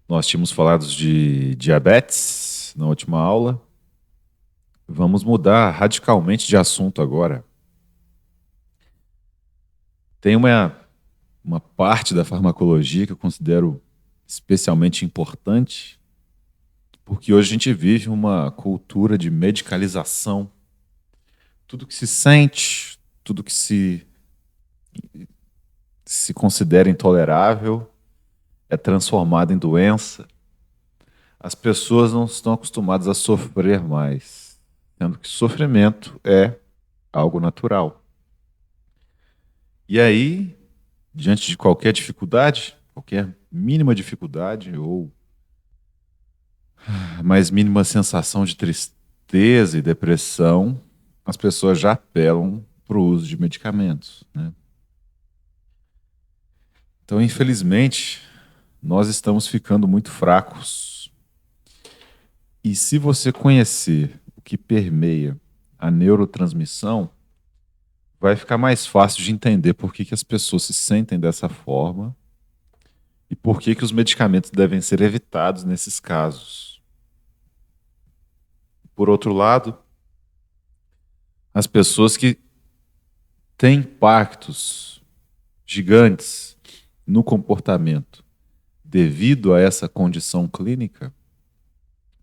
Nós tínhamos falado de diabetes na última aula. Vamos mudar radicalmente de assunto agora. Tem uma parte da farmacologia que eu considero especialmente importante, porque hoje a gente vive uma cultura de medicalização. Tudo que se sente, tudo que se considera intolerável é transformado em doença. As pessoas não estão acostumadas a sofrer mais, sendo que sofrimento é algo natural. E aí, diante de qualquer dificuldade, qualquer mínima dificuldade ou a mais mínima sensação de tristeza e depressão, as pessoas já apelam para o uso de medicamentos, né? Então, infelizmente, nós estamos ficando muito fracos. E se você conhecer o que permeia a neurotransmissão, vai ficar mais fácil de entender por que as pessoas se sentem dessa forma e por que os medicamentos devem ser evitados nesses casos. Por outro lado, as pessoas que têm impactos gigantes no comportamento devido a essa condição clínica,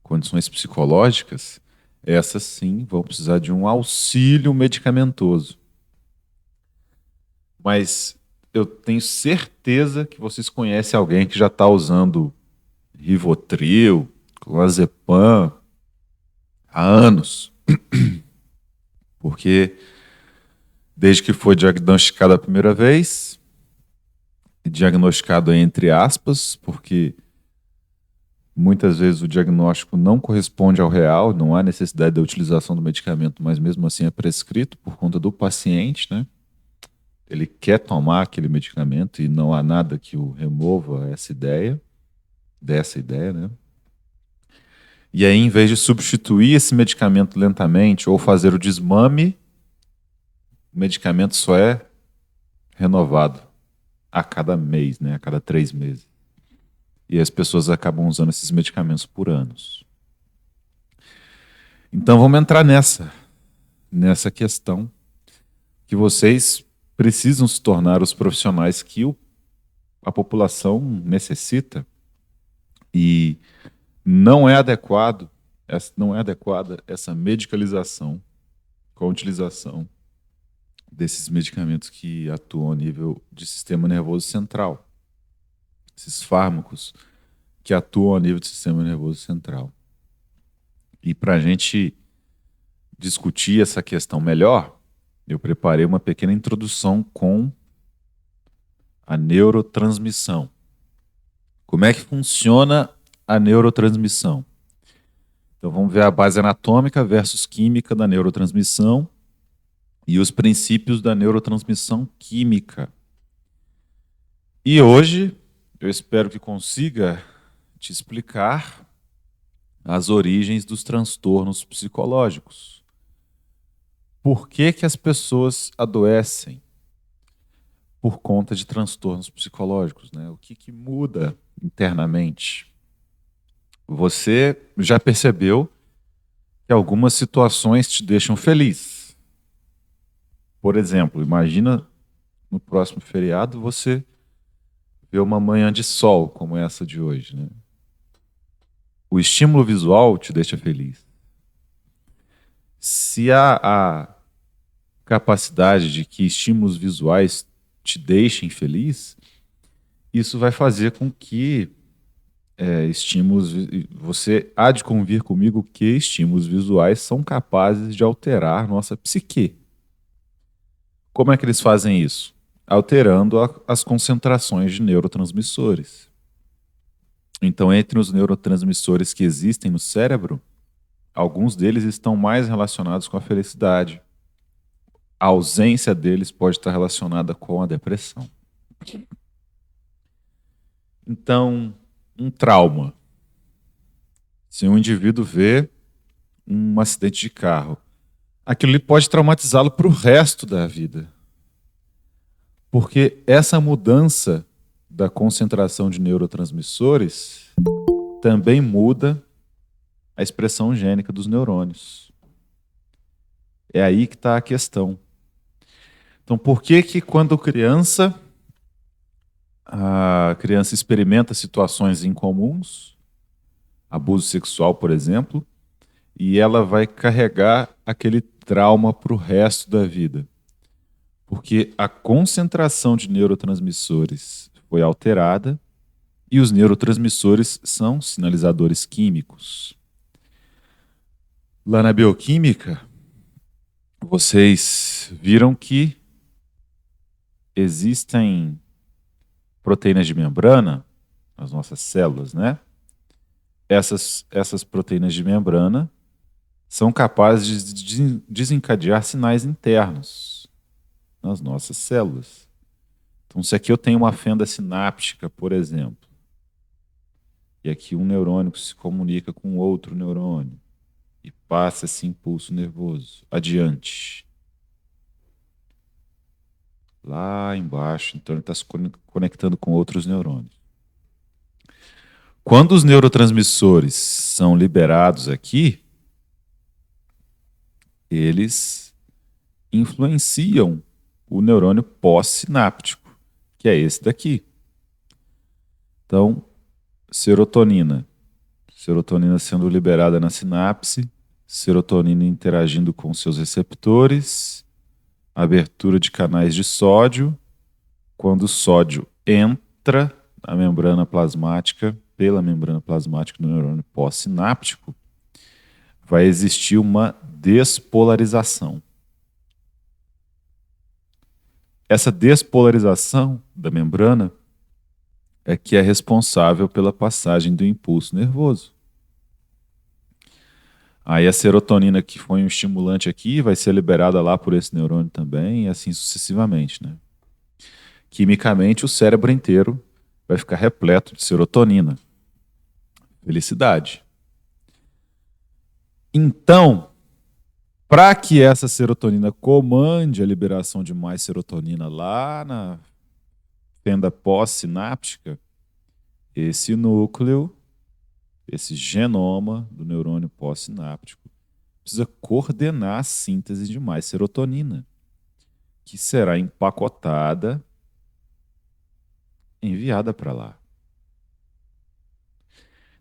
condições psicológicas, essas sim vão precisar de um auxílio medicamentoso. Mas eu tenho certeza que vocês conhecem alguém que já está usando Rivotril, clonazepam há anos. Porque desde que foi diagnosticado a primeira vez, diagnosticado entre aspas, porque muitas vezes o diagnóstico não corresponde ao real, não há necessidade da utilização do medicamento, mas mesmo assim é prescrito por conta do paciente, né? Ele quer tomar aquele medicamento e não há nada que o remova dessa ideia, né? E aí, em vez de substituir esse medicamento lentamente ou fazer o desmame, o medicamento só é renovado a cada mês, né? A cada 3 meses. E as pessoas acabam usando esses medicamentos por anos. Então vamos entrar nessa questão que vocês precisam se tornar os profissionais que a população necessita e não é adequada essa medicalização com a utilização desses medicamentos que atuam a nível de sistema nervoso central. Esses fármacos que atuam a nível do sistema nervoso central. E para a gente discutir essa questão melhor, eu preparei uma pequena introdução com a neurotransmissão. Como é que funciona a neurotransmissão? Então vamos ver a base anatômica versus química da neurotransmissão e os princípios da neurotransmissão química. E hoje eu espero que consiga te explicar as origens dos transtornos psicológicos. Por que as pessoas adoecem por conta de transtornos psicológicos, né? O que muda internamente? Você já percebeu que algumas situações te deixam feliz. Por exemplo, imagina no próximo feriado você vê uma manhã de sol como essa de hoje, né? O estímulo visual te deixa feliz. Se há a capacidade de que estímulos visuais te deixem feliz, isso vai fazer com que você há de convir comigo que estímulos visuais são capazes de alterar nossa psique. Como é que eles fazem isso? Alterando as concentrações de neurotransmissores. Então, entre os neurotransmissores que existem no cérebro, alguns deles estão mais relacionados com a felicidade. A ausência deles pode estar relacionada com a depressão. Então, um trauma. Se um indivíduo vê um acidente de carro, aquilo ali pode traumatizá-lo para o resto da vida. Porque essa mudança da concentração de neurotransmissores também muda a expressão gênica dos neurônios. É aí que está a questão. Então, por que quando a criança experimenta situações incomuns, abuso sexual, por exemplo, e ela vai carregar aquele trauma para o resto da vida? Porque a concentração de neurotransmissores foi alterada e os neurotransmissores são sinalizadores químicos. Lá na bioquímica, vocês viram que existem proteínas de membrana nas nossas células, né? Essas proteínas de membrana são capazes de desencadear sinais internos nas nossas células. Então, se aqui eu tenho uma fenda sináptica, por exemplo, e aqui um neurônio que se comunica com outro neurônio e passa esse impulso nervoso adiante, lá embaixo, então ele está se conectando com outros neurônios. Quando os neurotransmissores são liberados aqui, eles influenciam o neurônio pós-sináptico, que é esse daqui. Então, serotonina sendo liberada na sinapse, serotonina interagindo com seus receptores, abertura de canais de sódio. Quando o sódio entra na membrana plasmática, pela membrana plasmática do neurônio pós-sináptico, vai existir uma despolarização. Essa despolarização da membrana é que é responsável pela passagem do impulso nervoso. Aí a serotonina, que foi um estimulante aqui, vai ser liberada lá por esse neurônio também, e assim sucessivamente, né? Quimicamente, o cérebro inteiro vai ficar repleto de serotonina. Felicidade. Então, para que essa serotonina comande a liberação de mais serotonina lá na fenda pós-sináptica, esse núcleo, esse genoma do neurônio pós-sináptico, precisa coordenar a síntese de mais serotonina, que será empacotada, enviada para lá.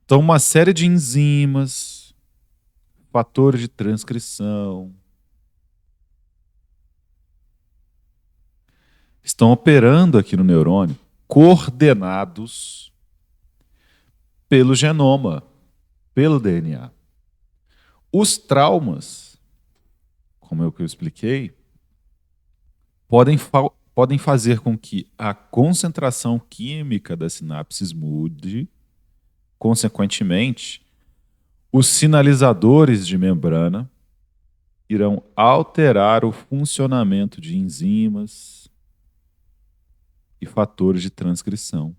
Então, uma série de enzimas, fatores de transcrição, estão operando aqui no neurônio, coordenados pelo genoma, pelo DNA. Os traumas, como é o que eu expliquei, podem fazer com que a concentração química das sinapses mude. Consequentemente, os sinalizadores de membrana irão alterar o funcionamento de enzimas e fatores de transcrição.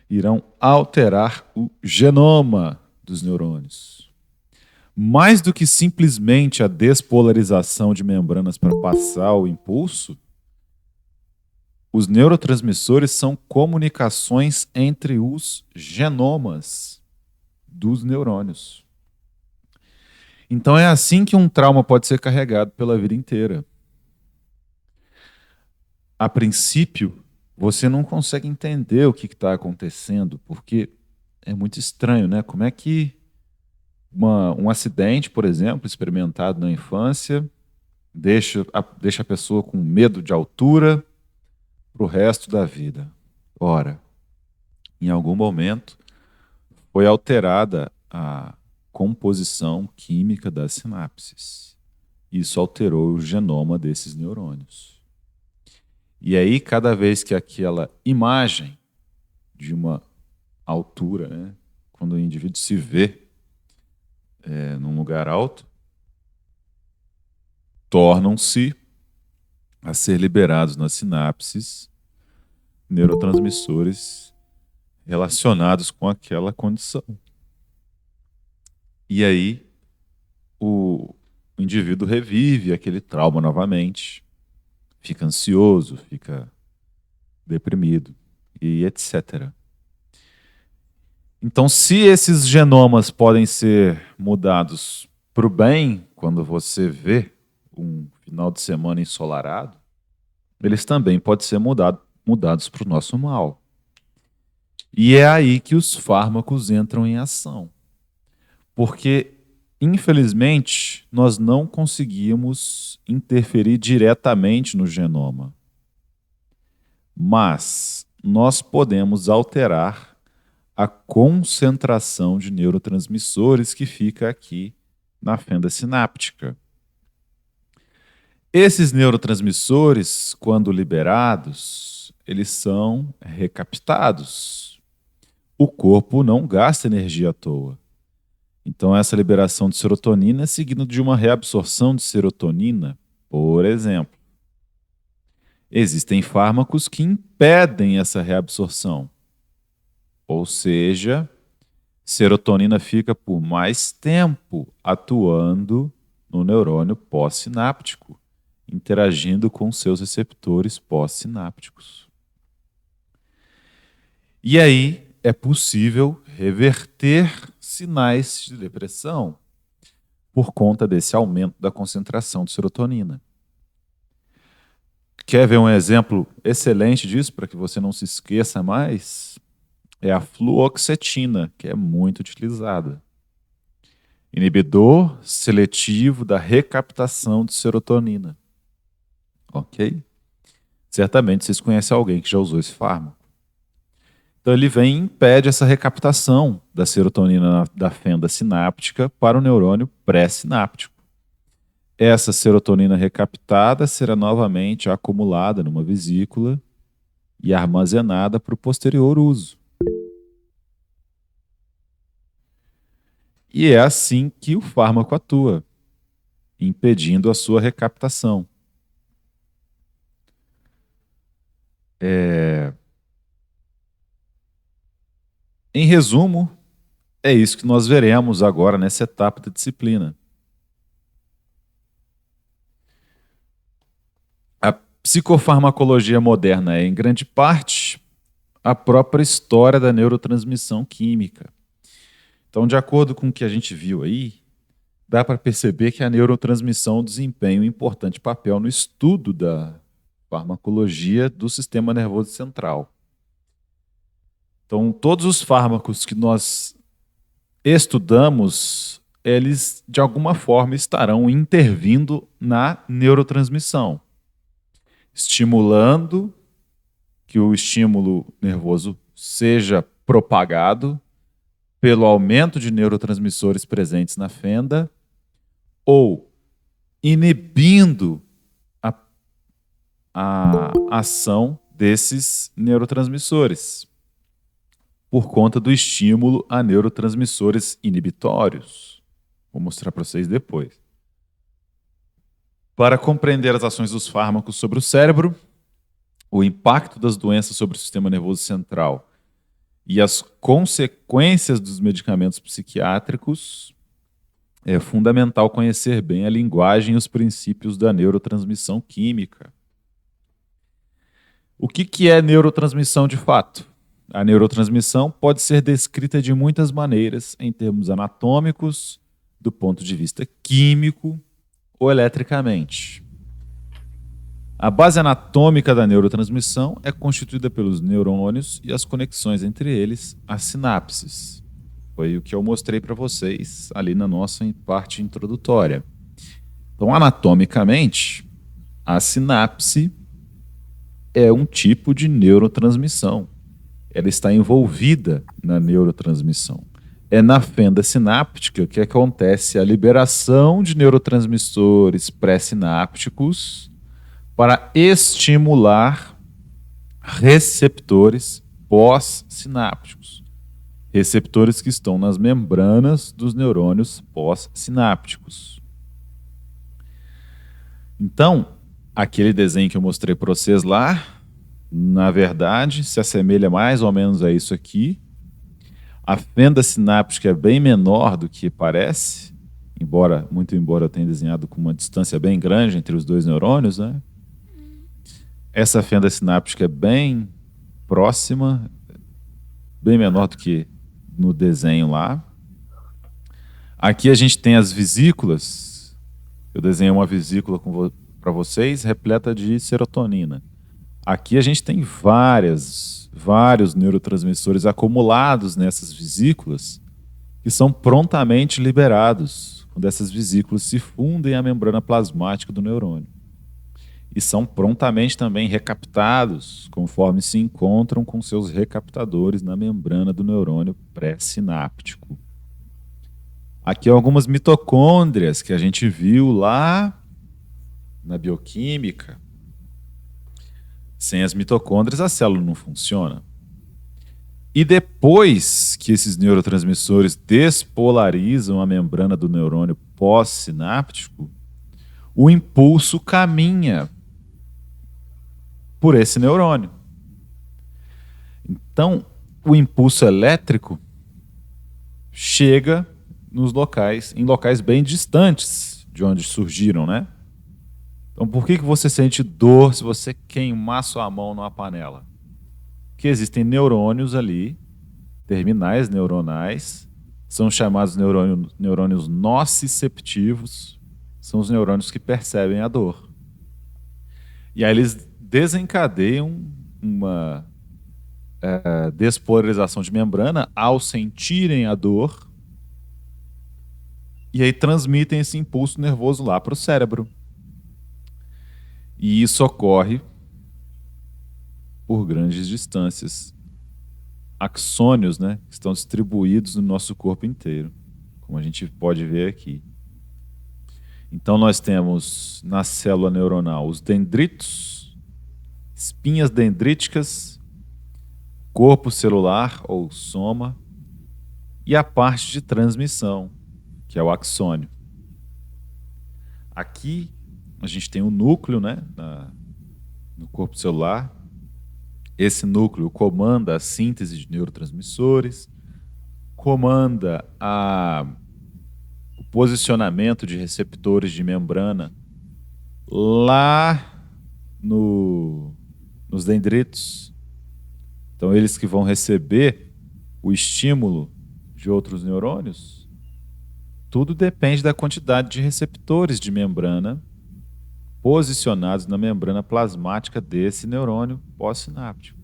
Irão alterar o genoma dos neurônios. Mais do que simplesmente a despolarização de membranas para passar o impulso, os neurotransmissores são comunicações entre os genomas dos neurônios. Então é assim que um trauma pode ser carregado pela vida inteira. A princípio, você não consegue entender o que está acontecendo, porque é muito estranho, né? Como é que um acidente, por exemplo, experimentado na infância, deixa a pessoa com medo de altura para o resto da vida? Ora, em algum momento foi alterada a composição química das sinapses. Isso alterou o genoma desses neurônios. E aí, cada vez que aquela imagem de uma altura, né, quando o indivíduo se vê num lugar alto, tornam-se a ser liberados nas sinapses neurotransmissores relacionados com aquela condição. E aí o indivíduo revive aquele trauma novamente, fica ansioso, fica deprimido e etc. Então, se esses genomas podem ser mudados para o bem, quando você vê um final de semana ensolarado, eles também podem ser mudados para o nosso mal. E é aí que os fármacos entram em ação. Porque, infelizmente, nós não conseguimos interferir diretamente no genoma. Mas nós podemos alterar a concentração de neurotransmissores que fica aqui na fenda sináptica. Esses neurotransmissores, quando liberados, eles são recaptados. O corpo não gasta energia à toa. Então, essa liberação de serotonina é seguida de uma reabsorção de serotonina, por exemplo. Existem fármacos que impedem essa reabsorção. Ou seja, serotonina fica por mais tempo atuando no neurônio pós-sináptico, interagindo com seus receptores pós-sinápticos. E aí é possível reverter sinais de depressão por conta desse aumento da concentração de serotonina. Quer ver um exemplo excelente disso, para que você não se esqueça mais? É a fluoxetina, que é muito utilizada. Inibidor seletivo da recaptação de serotonina. Ok? Certamente vocês conhecem alguém que já usou esse fármaco. Então ele vem e impede essa recaptação da serotonina da fenda sináptica para o neurônio pré-sináptico. Essa serotonina recaptada será novamente acumulada numa vesícula e armazenada para o posterior uso. E é assim que o fármaco atua, impedindo a sua recaptação. Em resumo, é isso que nós veremos agora nessa etapa da disciplina. A psicofarmacologia moderna é, em grande parte, a própria história da neurotransmissão química. Então, de acordo com o que a gente viu aí, dá para perceber que a neurotransmissão desempenha um importante papel no estudo da farmacologia do sistema nervoso central. Então, todos os fármacos que nós estudamos, eles de alguma forma estarão intervindo na neurotransmissão, estimulando que o estímulo nervoso seja propagado pelo aumento de neurotransmissores presentes na fenda ou inibindo a ação desses neurotransmissores por conta do estímulo a neurotransmissores inibitórios. Vou mostrar para vocês depois. Para compreender as ações dos fármacos sobre o cérebro, o impacto das doenças sobre o sistema nervoso central e as consequências dos medicamentos psiquiátricos, é fundamental conhecer bem a linguagem e os princípios da neurotransmissão química. O que é neurotransmissão de fato? A neurotransmissão pode ser descrita de muitas maneiras, em termos anatômicos, do ponto de vista químico ou eletricamente. A base anatômica da neurotransmissão é constituída pelos neurônios e as conexões entre eles, as sinapses. Foi o que eu mostrei para vocês ali na nossa parte introdutória. Então, anatomicamente, a sinapse é um tipo de neurotransmissão. Ela está envolvida na neurotransmissão. É na fenda sináptica que acontece a liberação de neurotransmissores pré-sinápticos para estimular receptores pós-sinápticos. Receptores que estão nas membranas dos neurônios pós-sinápticos. Então, aquele desenho que eu mostrei para vocês lá, na verdade, se assemelha mais ou menos a isso aqui. A fenda sináptica é bem menor do que parece, muito embora eu tenha desenhado com uma distância bem grande entre os dois neurônios, né? Essa fenda sináptica é bem próxima, bem menor do que no desenho lá. Aqui a gente tem as vesículas. Eu desenhei uma vesícula para vocês, repleta de serotonina. Aqui a gente tem vários neurotransmissores acumulados nessas vesículas que são prontamente liberados quando essas vesículas se fundem à membrana plasmática do neurônio. E são prontamente também recaptados conforme se encontram com seus recaptadores na membrana do neurônio pré-sináptico. Aqui algumas mitocôndrias que a gente viu lá na bioquímica. Sem as mitocôndrias, a célula não funciona. E depois que esses neurotransmissores despolarizam a membrana do neurônio pós-sináptico, o impulso caminha por esse neurônio. Então, o impulso elétrico chega em locais bem distantes de onde surgiram, né? Então, por que você sente dor se você queimar sua mão numa panela? Porque existem neurônios ali, terminais neuronais, são chamados neurônios nociceptivos, são os neurônios que percebem a dor. E aí eles desencadeiam uma despolarização de membrana ao sentirem a dor e aí transmitem esse impulso nervoso lá para o cérebro. E isso ocorre por grandes distâncias. Axônios, né, que estão distribuídos no nosso corpo inteiro, como a gente pode ver aqui. Então nós temos na célula neuronal os dendritos, espinhas dendríticas, corpo celular ou soma e a parte de transmissão, que é o axônio. Aqui a gente tem o núcleo, né, no corpo celular. Esse núcleo comanda a síntese de neurotransmissores, comanda o posicionamento de receptores de membrana lá nos dendritos. Então, eles que vão receber o estímulo de outros neurônios, tudo depende da quantidade de receptores de membrana posicionados na membrana plasmática desse neurônio pós-sináptico.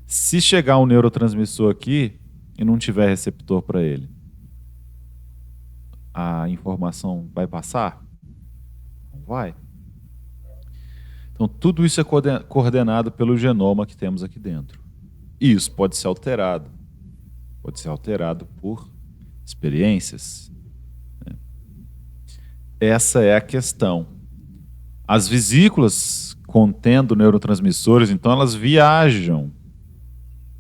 Se chegar um neurotransmissor aqui e não tiver receptor para ele, a informação vai passar? Não vai. Então, tudo isso é coordenado pelo genoma que temos aqui dentro. E isso pode ser alterado. Pode ser alterado por experiências. Essa é a questão. As vesículas contendo neurotransmissores, então elas viajam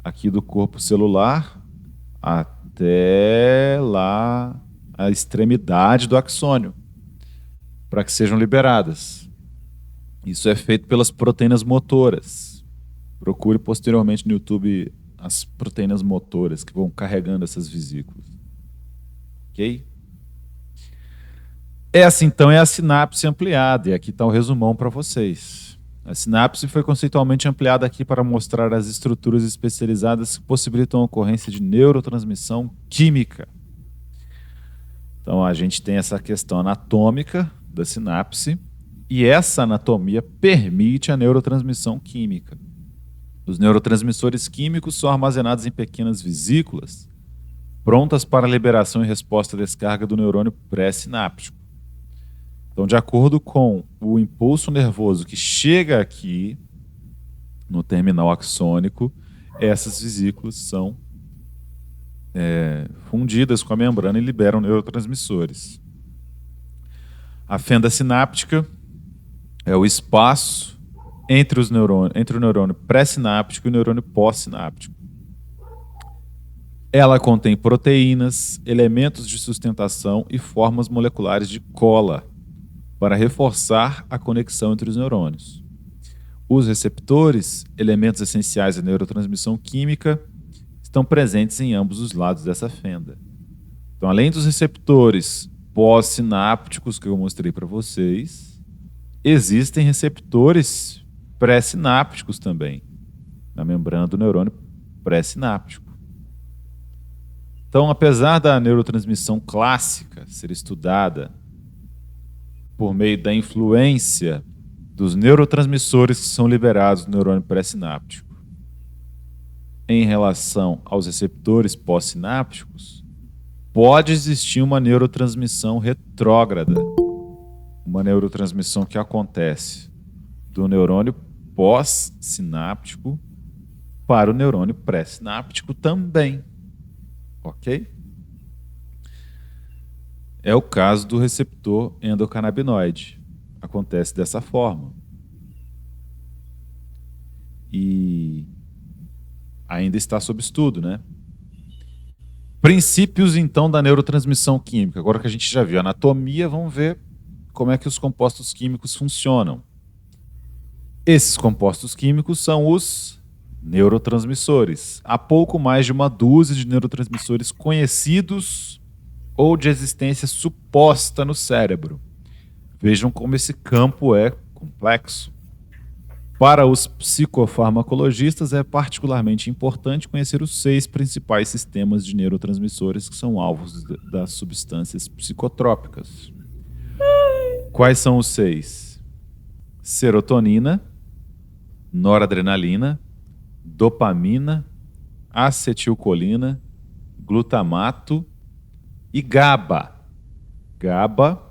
aqui do corpo celular até lá a extremidade do axônio, para que sejam liberadas. Isso é feito pelas proteínas motoras. Procure posteriormente no YouTube as proteínas motoras que vão carregando essas vesículas. Ok? Essa, então, é a sinapse ampliada, e aqui está o resumão para vocês. A sinapse foi conceitualmente ampliada aqui para mostrar as estruturas especializadas que possibilitam a ocorrência de neurotransmissão química. Então, a gente tem essa questão anatômica da sinapse, e essa anatomia permite a neurotransmissão química. Os neurotransmissores químicos são armazenados em pequenas vesículas, prontas para a liberação e resposta à descarga do neurônio pré-sináptico. Então, de acordo com o impulso nervoso que chega aqui no terminal axônico, essas vesículas são fundidas com a membrana e liberam neurotransmissores. A fenda sináptica é o espaço entre o neurônio pré-sináptico e o neurônio pós-sináptico. Ela contém proteínas, elementos de sustentação e formas moleculares de cola para reforçar a conexão entre os neurônios. Os receptores, elementos essenciais da neurotransmissão química, estão presentes em ambos os lados dessa fenda. Então, além dos receptores pós-sinápticos que eu mostrei para vocês, existem receptores pré-sinápticos também, na membrana do neurônio pré-sináptico. Então, apesar da neurotransmissão clássica ser estudada por meio da influência dos neurotransmissores que são liberados no neurônio pré-sináptico em relação aos receptores pós-sinápticos, pode existir uma neurotransmissão retrógrada, uma neurotransmissão que acontece do neurônio pós-sináptico para o neurônio pré-sináptico também. Ok? É o caso do receptor endocannabinoide. Acontece dessa forma. E ainda está sob estudo, né? Princípios, então, da neurotransmissão química. Agora que a gente já viu a anatomia, vamos ver como é que os compostos químicos funcionam. Esses compostos químicos são os neurotransmissores. Há pouco mais de uma dúzia de neurotransmissores conhecidos ou de existência suposta no cérebro. Vejam como esse campo é complexo. Para os psicofarmacologistas, é particularmente importante conhecer os 6 principais sistemas de neurotransmissores que são alvos das substâncias psicotrópicas. Quais são os 6? Serotonina, noradrenalina, dopamina, acetilcolina, glutamato e GABA. GABA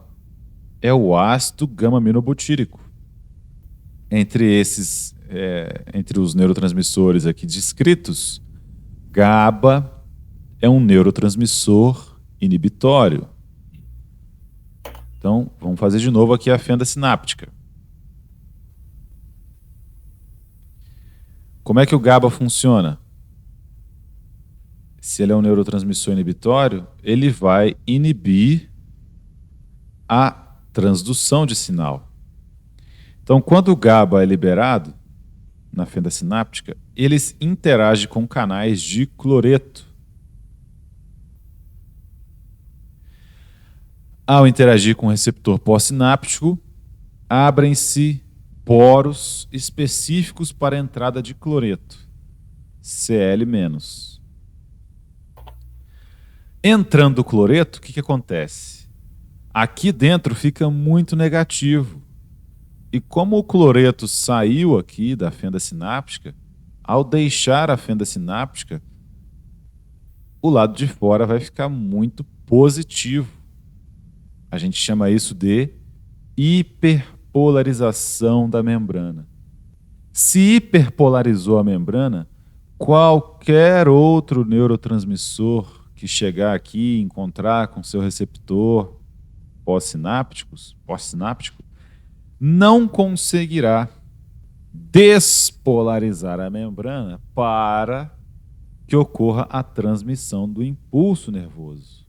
é o ácido gama-aminobutírico. Entre os neurotransmissores aqui descritos, GABA é um neurotransmissor inibitório. Então, vamos fazer de novo aqui a fenda sináptica. Como é que o GABA funciona? Se ele é um neurotransmissor inibitório, ele vai inibir a transdução de sinal. Então, quando o GABA é liberado na fenda sináptica, ele interage com canais de cloreto. Ao interagir com o receptor pós-sináptico, abrem-se poros específicos para a entrada de cloreto, Cl-. Entrando o cloreto, o que acontece? Aqui dentro fica muito negativo. E como o cloreto saiu aqui da fenda sináptica, ao deixar a fenda sináptica, o lado de fora vai ficar muito positivo. A gente chama isso de hiperpolarização da membrana. Se hiperpolarizou a membrana, qualquer outro neurotransmissor que chegar aqui e encontrar com seu receptor pós-sináptico, não conseguirá despolarizar a membrana para que ocorra a transmissão do impulso nervoso.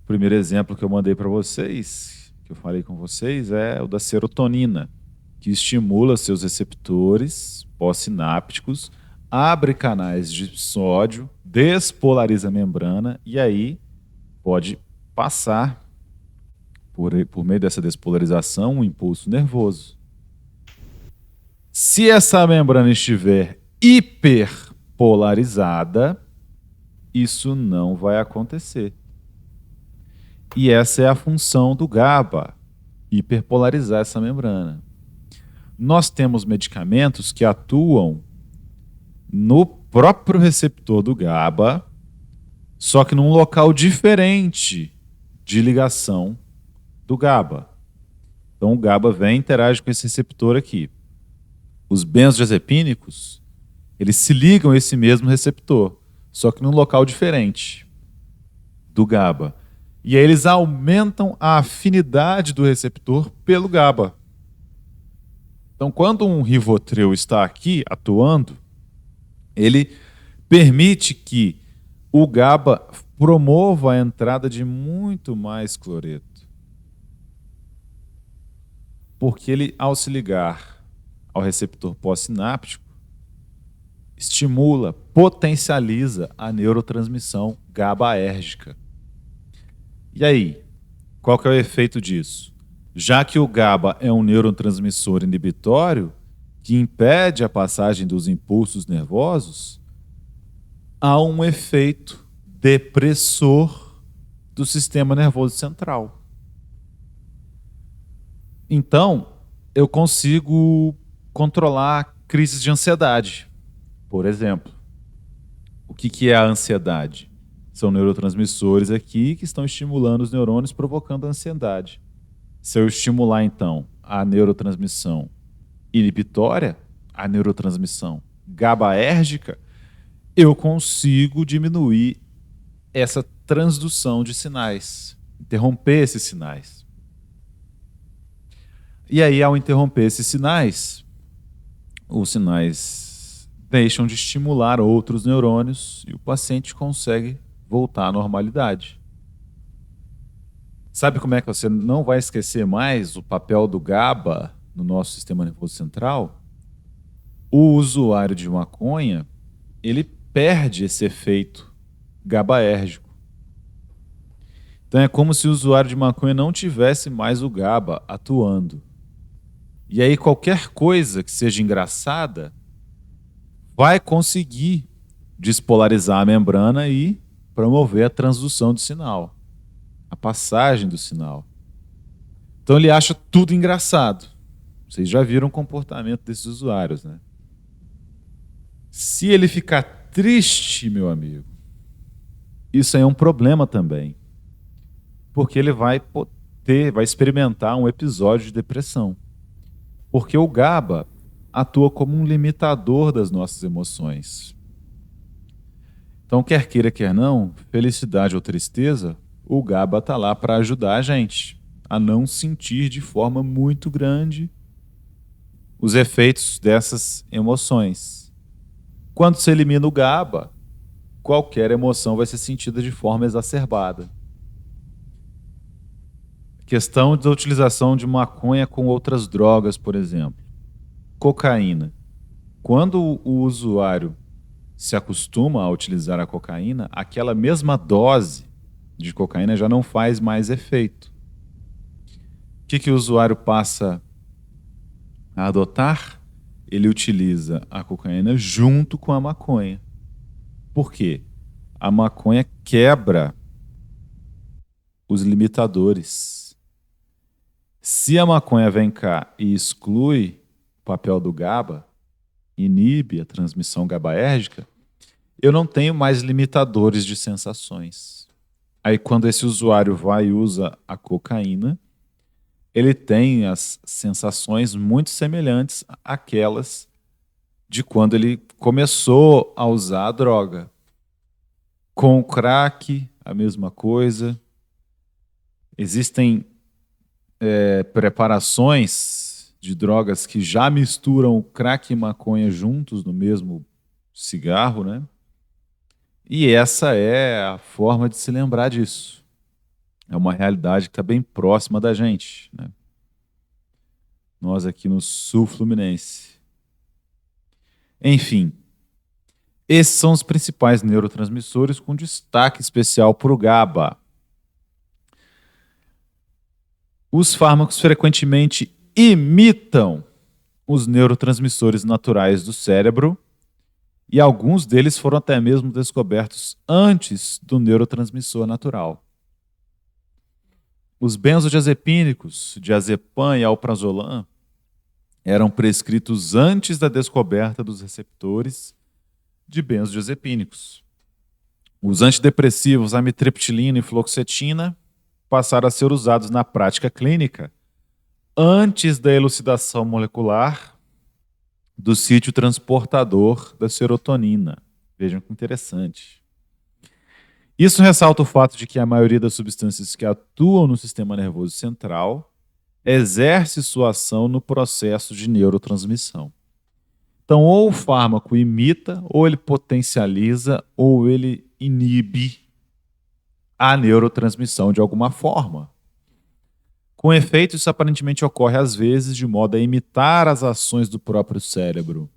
O primeiro exemplo que eu mandei para vocês, que eu falei com vocês, é o da serotonina, que estimula seus receptores pós-sinápticos, abre canais de sódio, despolariza a membrana e aí pode passar por meio dessa despolarização, um impulso nervoso. Se essa membrana estiver hiperpolarizada, isso não vai acontecer. E essa é a função do GABA, hiperpolarizar essa membrana. Nós temos medicamentos que atuam no próprio receptor do GABA, só que num local diferente de ligação do GABA. Então o GABA vem e interage com esse receptor aqui. Os benzodiazepínicos, eles se ligam a esse mesmo receptor, só que num local diferente do GABA. E aí eles aumentam a afinidade do receptor pelo GABA. Então quando um Rivotril está aqui atuando, ele permite que o GABA promova a entrada de muito mais cloreto. Porque ele, ao se ligar ao receptor pós-sináptico, estimula, potencializa a neurotransmissão GABAérgica. E aí, qual que é o efeito disso? Já que o GABA é um neurotransmissor inibitório que impede a passagem dos impulsos nervosos, há um efeito depressor do sistema nervoso central. Então, eu consigo controlar crises de ansiedade, por exemplo. O que é a ansiedade? São neurotransmissores aqui que estão estimulando os neurônios, provocando a ansiedade. Se eu estimular, então, a neurotransmissão inibitória, a neurotransmissão GABAérgica, eu consigo diminuir essa transdução de sinais, interromper esses sinais. E aí, ao interromper esses sinais, os sinais deixam de estimular outros neurônios e o paciente consegue voltar à normalidade. Sabe como é que você não vai esquecer mais o papel do GABA no nosso sistema nervoso central? O usuário de maconha, ele perde esse efeito GABAérgico. Então é como se o usuário de maconha não tivesse mais o GABA atuando. E aí qualquer coisa que seja engraçada vai conseguir despolarizar a membrana e promover a transdução do sinal, a passagem do sinal. Então ele acha tudo engraçado. Vocês já viram o comportamento desses usuários, né? Se ele ficar triste, meu amigo, isso aí é um problema também. Porque ele vai experimentar um episódio de depressão. Porque o GABA atua como um limitador das nossas emoções. Então, quer queira, quer não, felicidade ou tristeza, o GABA está lá para ajudar a gente a não sentir de forma muito grande os efeitos dessas emoções. Quando se elimina o GABA, qualquer emoção vai ser sentida de forma exacerbada. Questão da utilização de maconha com outras drogas, por exemplo. Cocaína. Quando o usuário se acostuma a utilizar a cocaína, aquela mesma dose de cocaína já não faz mais efeito. O que o usuário passa a adotar? Ele utiliza a cocaína junto com a maconha. Por quê? A maconha quebra os limitadores. Se a maconha vem cá e exclui o papel do GABA, inibe a transmissão GABAérgica, eu não tenho mais limitadores de sensações. Aí quando esse usuário vai e usa a cocaína, ele tem as sensações muito semelhantes àquelas de quando ele começou a usar a droga. Com o crack, a mesma coisa. Existem preparações de drogas que já misturam crack e maconha juntos no mesmo cigarro, né? E essa é a forma de se lembrar disso. É uma realidade que está bem próxima da gente, né? Nós aqui no sul fluminense. Enfim, esses são os principais neurotransmissores com destaque especial para o GABA. Os fármacos frequentemente imitam os neurotransmissores naturais do cérebro e alguns deles foram até mesmo descobertos antes do neurotransmissor natural. Os benzodiazepínicos, diazepam e alprazolam, eram prescritos antes da descoberta dos receptores de benzodiazepínicos. Os antidepressivos, amitriptilina e fluoxetina, passaram a ser usados na prática clínica antes da elucidação molecular do sítio transportador da serotonina. Vejam que interessante. Isso ressalta o fato de que a maioria das substâncias que atuam no sistema nervoso central exerce sua ação no processo de neurotransmissão. Então, ou o fármaco imita, ou ele potencializa, ou ele inibe a neurotransmissão de alguma forma. Com efeito, isso aparentemente ocorre às vezes de modo a imitar as ações do próprio cérebro,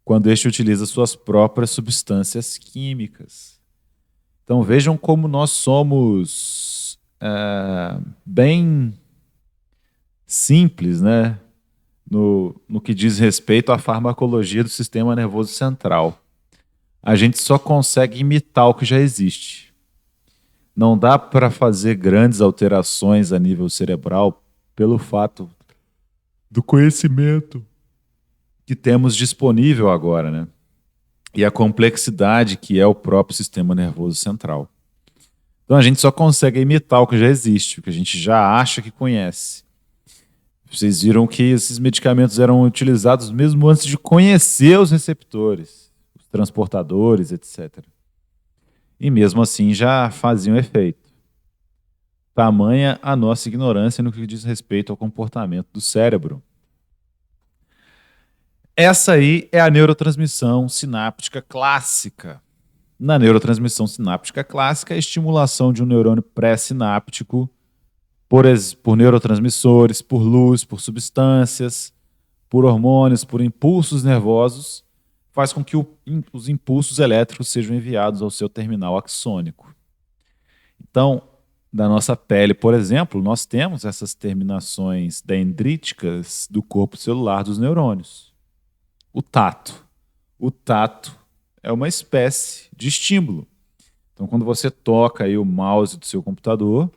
quando este utiliza suas próprias substâncias químicas. Então vejam como nós somos bem simples, né? No que diz respeito à farmacologia do sistema nervoso central. A gente só consegue imitar o que já existe. Não dá para fazer grandes alterações a nível cerebral pelo fato do conhecimento que temos disponível agora, né? E a complexidade que é o próprio sistema nervoso central. Então a gente só consegue imitar o que já existe, o que a gente já acha que conhece. Vocês viram que esses medicamentos eram utilizados mesmo antes de conhecer os receptores, os transportadores, etc. E mesmo assim já faziam efeito. Tamanha a nossa ignorância no que diz respeito ao comportamento do cérebro. Essa aí é a neurotransmissão sináptica clássica. Na neurotransmissão sináptica clássica, a estimulação de um neurônio pré-sináptico por neurotransmissores, por luz, por substâncias, por hormônios, por impulsos nervosos, faz com que os impulsos elétricos sejam enviados ao seu terminal axônico. Então, da nossa pele, por exemplo, nós temos essas terminações dendríticas do corpo celular dos neurônios. O tato. O tato é uma espécie de estímulo. Então, quando você toca aí o mouse do seu computador,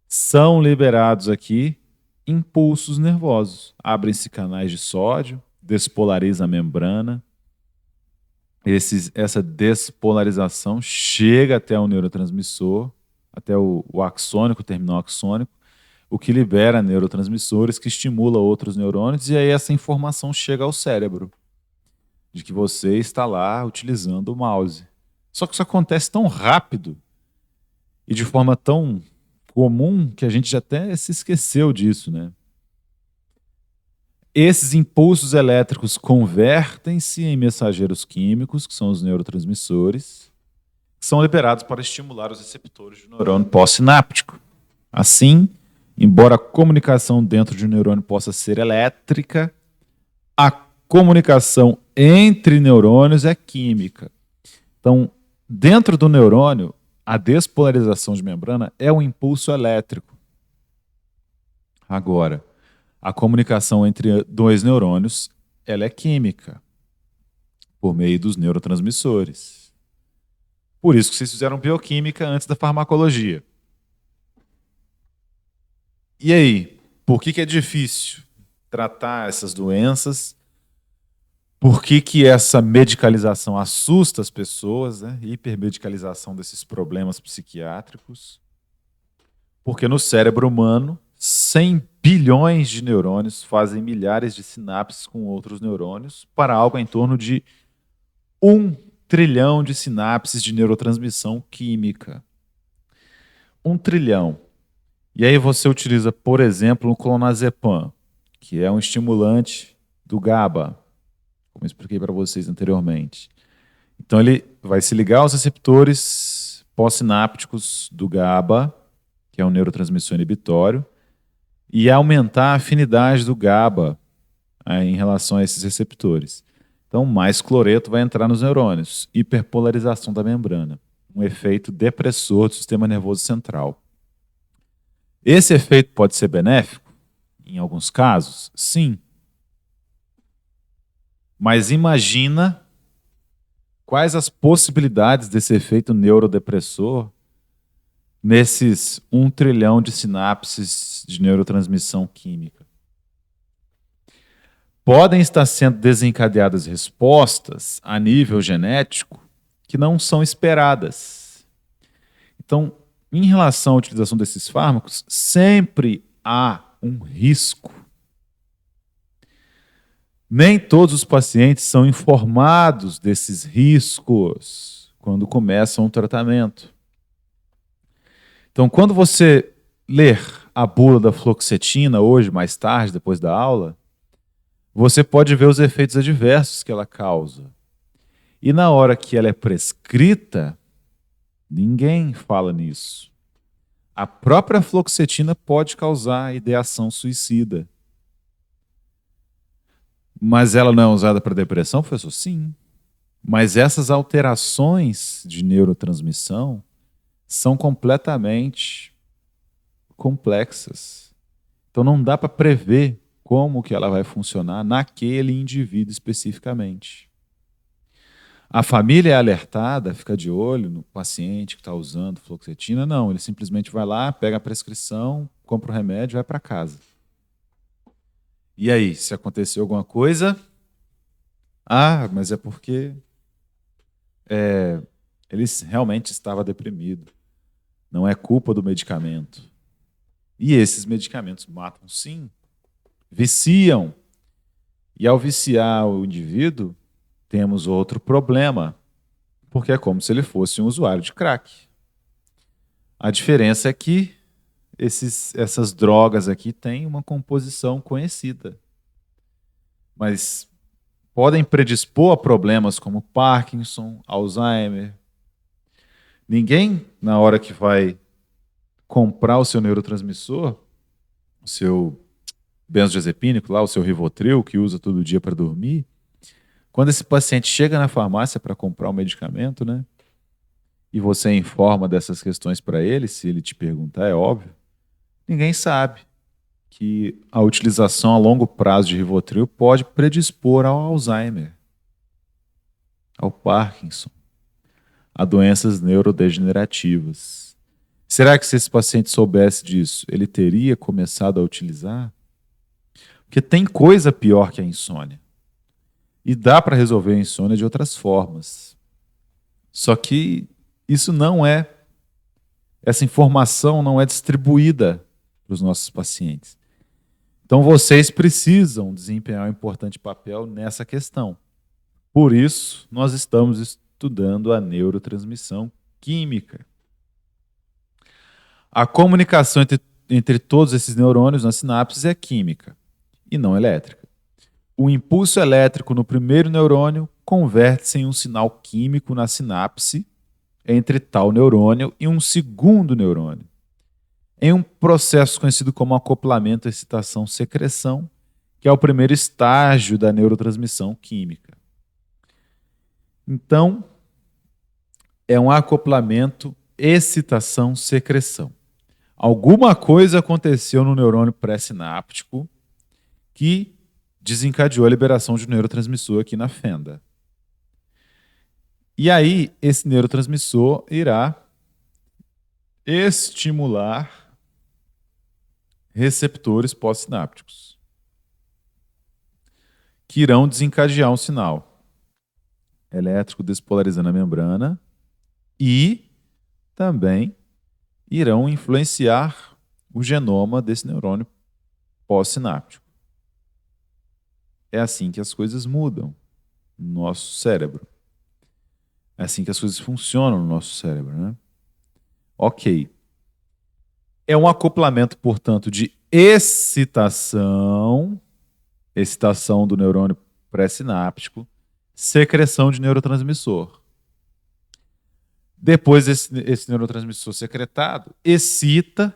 são liberados aqui impulsos nervosos. Abrem-se canais de sódio, despolariza a membrana. Essa despolarização chega até o neurotransmissor, até o axônico, o terminal axônico, o que libera neurotransmissores que estimula outros neurônios, e aí essa informação chega ao cérebro, de que você está lá utilizando o mouse. Só que isso acontece tão rápido e de forma tão comum que a gente já até se esqueceu disso, né? Esses impulsos elétricos convertem-se em mensageiros químicos, que são os neurotransmissores, que são liberados para estimular os receptores do neurônio pós-sináptico. Assim, embora a comunicação dentro de um neurônio possa ser elétrica, a comunicação entre neurônios é química. Então, dentro do neurônio, a despolarização de membrana é um impulso elétrico. Agora, a comunicação entre dois neurônios, ela é química, por meio dos neurotransmissores. Por isso que vocês fizeram bioquímica antes da farmacologia. E aí, por que é difícil tratar essas doenças? Por que essa medicalização assusta as pessoas, né? Hipermedicalização desses problemas psiquiátricos? Porque no cérebro humano, 100 bilhões de neurônios fazem milhares de sinapses com outros neurônios para algo em torno de 1 trilhão de sinapses de neurotransmissão química. 1 trilhão. E aí você utiliza, por exemplo, o clonazepam, que é um estimulante do GABA, como eu expliquei para vocês anteriormente. Então ele vai se ligar aos receptores pós-sinápticos do GABA, que é um neurotransmissor inibitório, e aumentar a afinidade do GABA em relação a esses receptores. Então, mais cloreto vai entrar nos neurônios. Hiperpolarização da membrana. Um efeito depressor do sistema nervoso central. Esse efeito pode ser benéfico? Em alguns casos, sim. Mas imagina quais as possibilidades desse efeito neurodepressor nesses 1 trilhão de sinapses de neurotransmissão química. Podem estar sendo desencadeadas respostas a nível genético que não são esperadas. Então, em relação à utilização desses fármacos, sempre há um risco. Nem todos os pacientes são informados desses riscos quando começam o tratamento. Então, quando você ler a bula da fluoxetina hoje, mais tarde, depois da aula, você pode ver os efeitos adversos que ela causa. E na hora que ela é prescrita, ninguém fala nisso. A própria fluoxetina pode causar ideação suicida. Mas ela não é usada para depressão, professor? Sim. Mas essas alterações de neurotransmissão são completamente complexas. Então, Então não dá para prever como que ela vai funcionar naquele indivíduo especificamente. A família é alertada, fica de olho no paciente que está usando fluoxetina? Não, ele simplesmente vai lá, pega a prescrição, compra o remédio e vai para casa. E aí, se aconteceu alguma coisa? Ah, mas é porque ele realmente estava deprimido. Não é culpa do medicamento. E esses medicamentos matam, sim, viciam. E ao viciar o indivíduo, temos outro problema, porque é como se ele fosse um usuário de crack. A diferença é que essas drogas aqui têm uma composição conhecida, mas podem predispor a problemas como Parkinson, Alzheimer. Ninguém, na hora que vai comprar o seu neurotransmissor, o seu benzodiazepínico, lá, o seu Rivotril, que usa todo dia para dormir, quando esse paciente chega na farmácia para comprar o medicamento, né, e você informa dessas questões para ele, se ele te perguntar, é óbvio, ninguém sabe que a utilização a longo prazo de Rivotril pode predispor ao Alzheimer, ao Parkinson, a doenças neurodegenerativas. Será que se esse paciente soubesse disso, ele teria começado a utilizar? Porque tem coisa pior que a insônia. E dá para resolver a insônia de outras formas. Só que essa informação não é distribuída para os nossos pacientes. Então vocês precisam desempenhar um importante papel nessa questão. Por isso, nós estamos estudando a neurotransmissão química. A comunicação entre todos esses neurônios nas sinapses é química e não elétrica. O impulso elétrico no primeiro neurônio converte-se em um sinal químico na sinapse entre tal neurônio e um segundo neurônio, em um processo conhecido como acoplamento, excitação, secreção, que é o primeiro estágio da neurotransmissão química. Então, é um acoplamento, excitação, secreção. Alguma coisa aconteceu no neurônio pré-sináptico que desencadeou a liberação de um neurotransmissor aqui na fenda. E aí, esse neurotransmissor irá estimular receptores pós-sinápticos, que irão desencadear um sinal elétrico despolarizando a membrana e também irão influenciar o genoma desse neurônio pós-sináptico. É assim que as coisas mudam no nosso cérebro. É assim que as coisas funcionam no nosso cérebro, né? Ok. É um acoplamento, portanto, de excitação do neurônio pré-sináptico, secreção de neurotransmissor. Depois, esse neurotransmissor secretado excita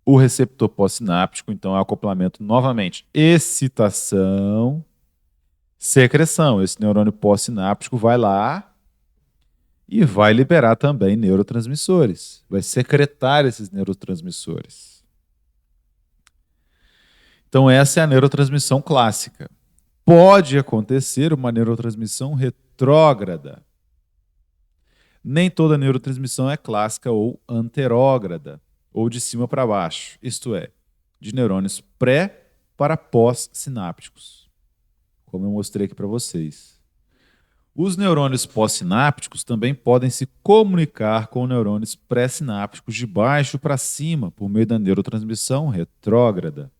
o receptor pós-sináptico, então é acoplamento novamente, excitação, secreção. Esse neurônio pós-sináptico vai lá e vai liberar também neurotransmissores, vai secretar esses neurotransmissores. Então essa é a neurotransmissão clássica. Pode acontecer uma neurotransmissão retrógrada. Nem toda neurotransmissão é clássica ou anterógrada, ou de cima para baixo, isto é, de neurônios pré para pós-sinápticos, como eu mostrei aqui para vocês. Os neurônios pós-sinápticos também podem se comunicar com neurônios pré-sinápticos de baixo para cima, por meio da neurotransmissão retrógrada,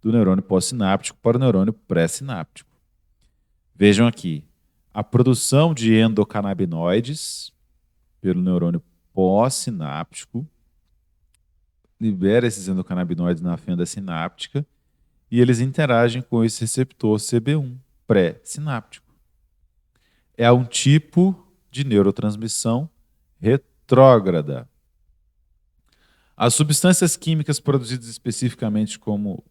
do neurônio pós-sináptico para o neurônio pré-sináptico. Vejam aqui, a produção de endocannabinoides pelo neurônio pós-sináptico libera esses endocannabinoides na fenda sináptica e eles interagem com esse receptor CB1 pré-sináptico. É um tipo de neurotransmissão retrógrada. As substâncias químicas produzidas especificamente como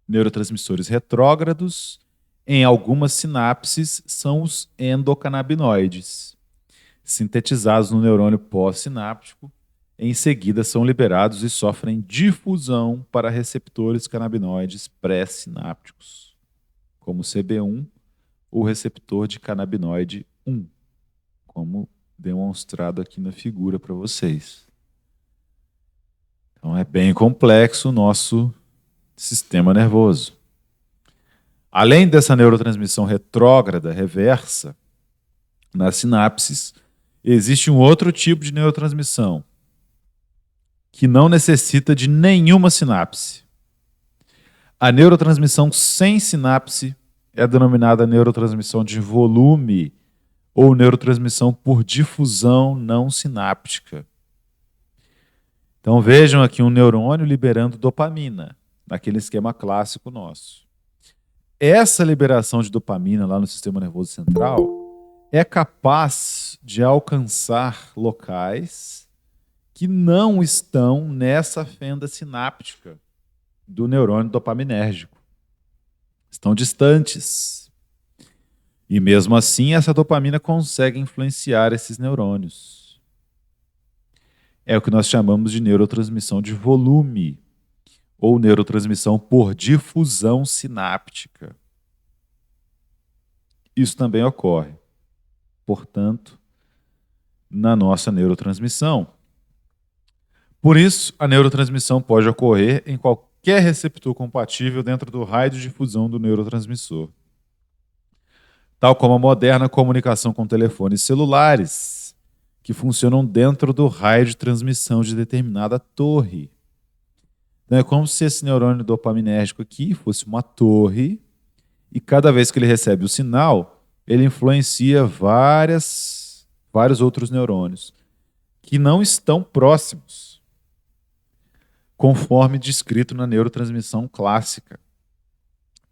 neurotransmissores retrógrados em algumas sinapses são os endocannabinoides, sintetizados no neurônio pós-sináptico em seguida são liberados e sofrem difusão para receptores canabinoides pré-sinápticos, como o CB1, o receptor de canabinoide 1, como demonstrado aqui na figura para vocês. Então é bem complexo o nosso sistema nervoso. Além dessa neurotransmissão retrógrada, reversa, nas sinapses, existe um outro tipo de neurotransmissão que não necessita de nenhuma sinapse. A neurotransmissão sem sinapse é denominada neurotransmissão de volume ou neurotransmissão por difusão não sináptica. Então vejam aqui um neurônio liberando dopamina, naquele esquema clássico nosso. Essa liberação de dopamina lá no sistema nervoso central é capaz de alcançar locais que não estão nessa fenda sináptica do neurônio dopaminérgico. Estão distantes. E mesmo assim, essa dopamina consegue influenciar esses neurônios. É o que nós chamamos de neurotransmissão de volume, ou neurotransmissão por difusão sináptica. Isso também ocorre, portanto, na nossa neurotransmissão. Por isso, a neurotransmissão pode ocorrer em qualquer receptor compatível dentro do raio de difusão do neurotransmissor. Tal como a moderna comunicação com telefones celulares, que funcionam dentro do raio de transmissão de determinada torre. Então é como se esse neurônio dopaminérgico aqui fosse uma torre e cada vez que ele recebe o sinal, ele influencia vários outros neurônios que não estão próximos, conforme descrito na neurotransmissão clássica.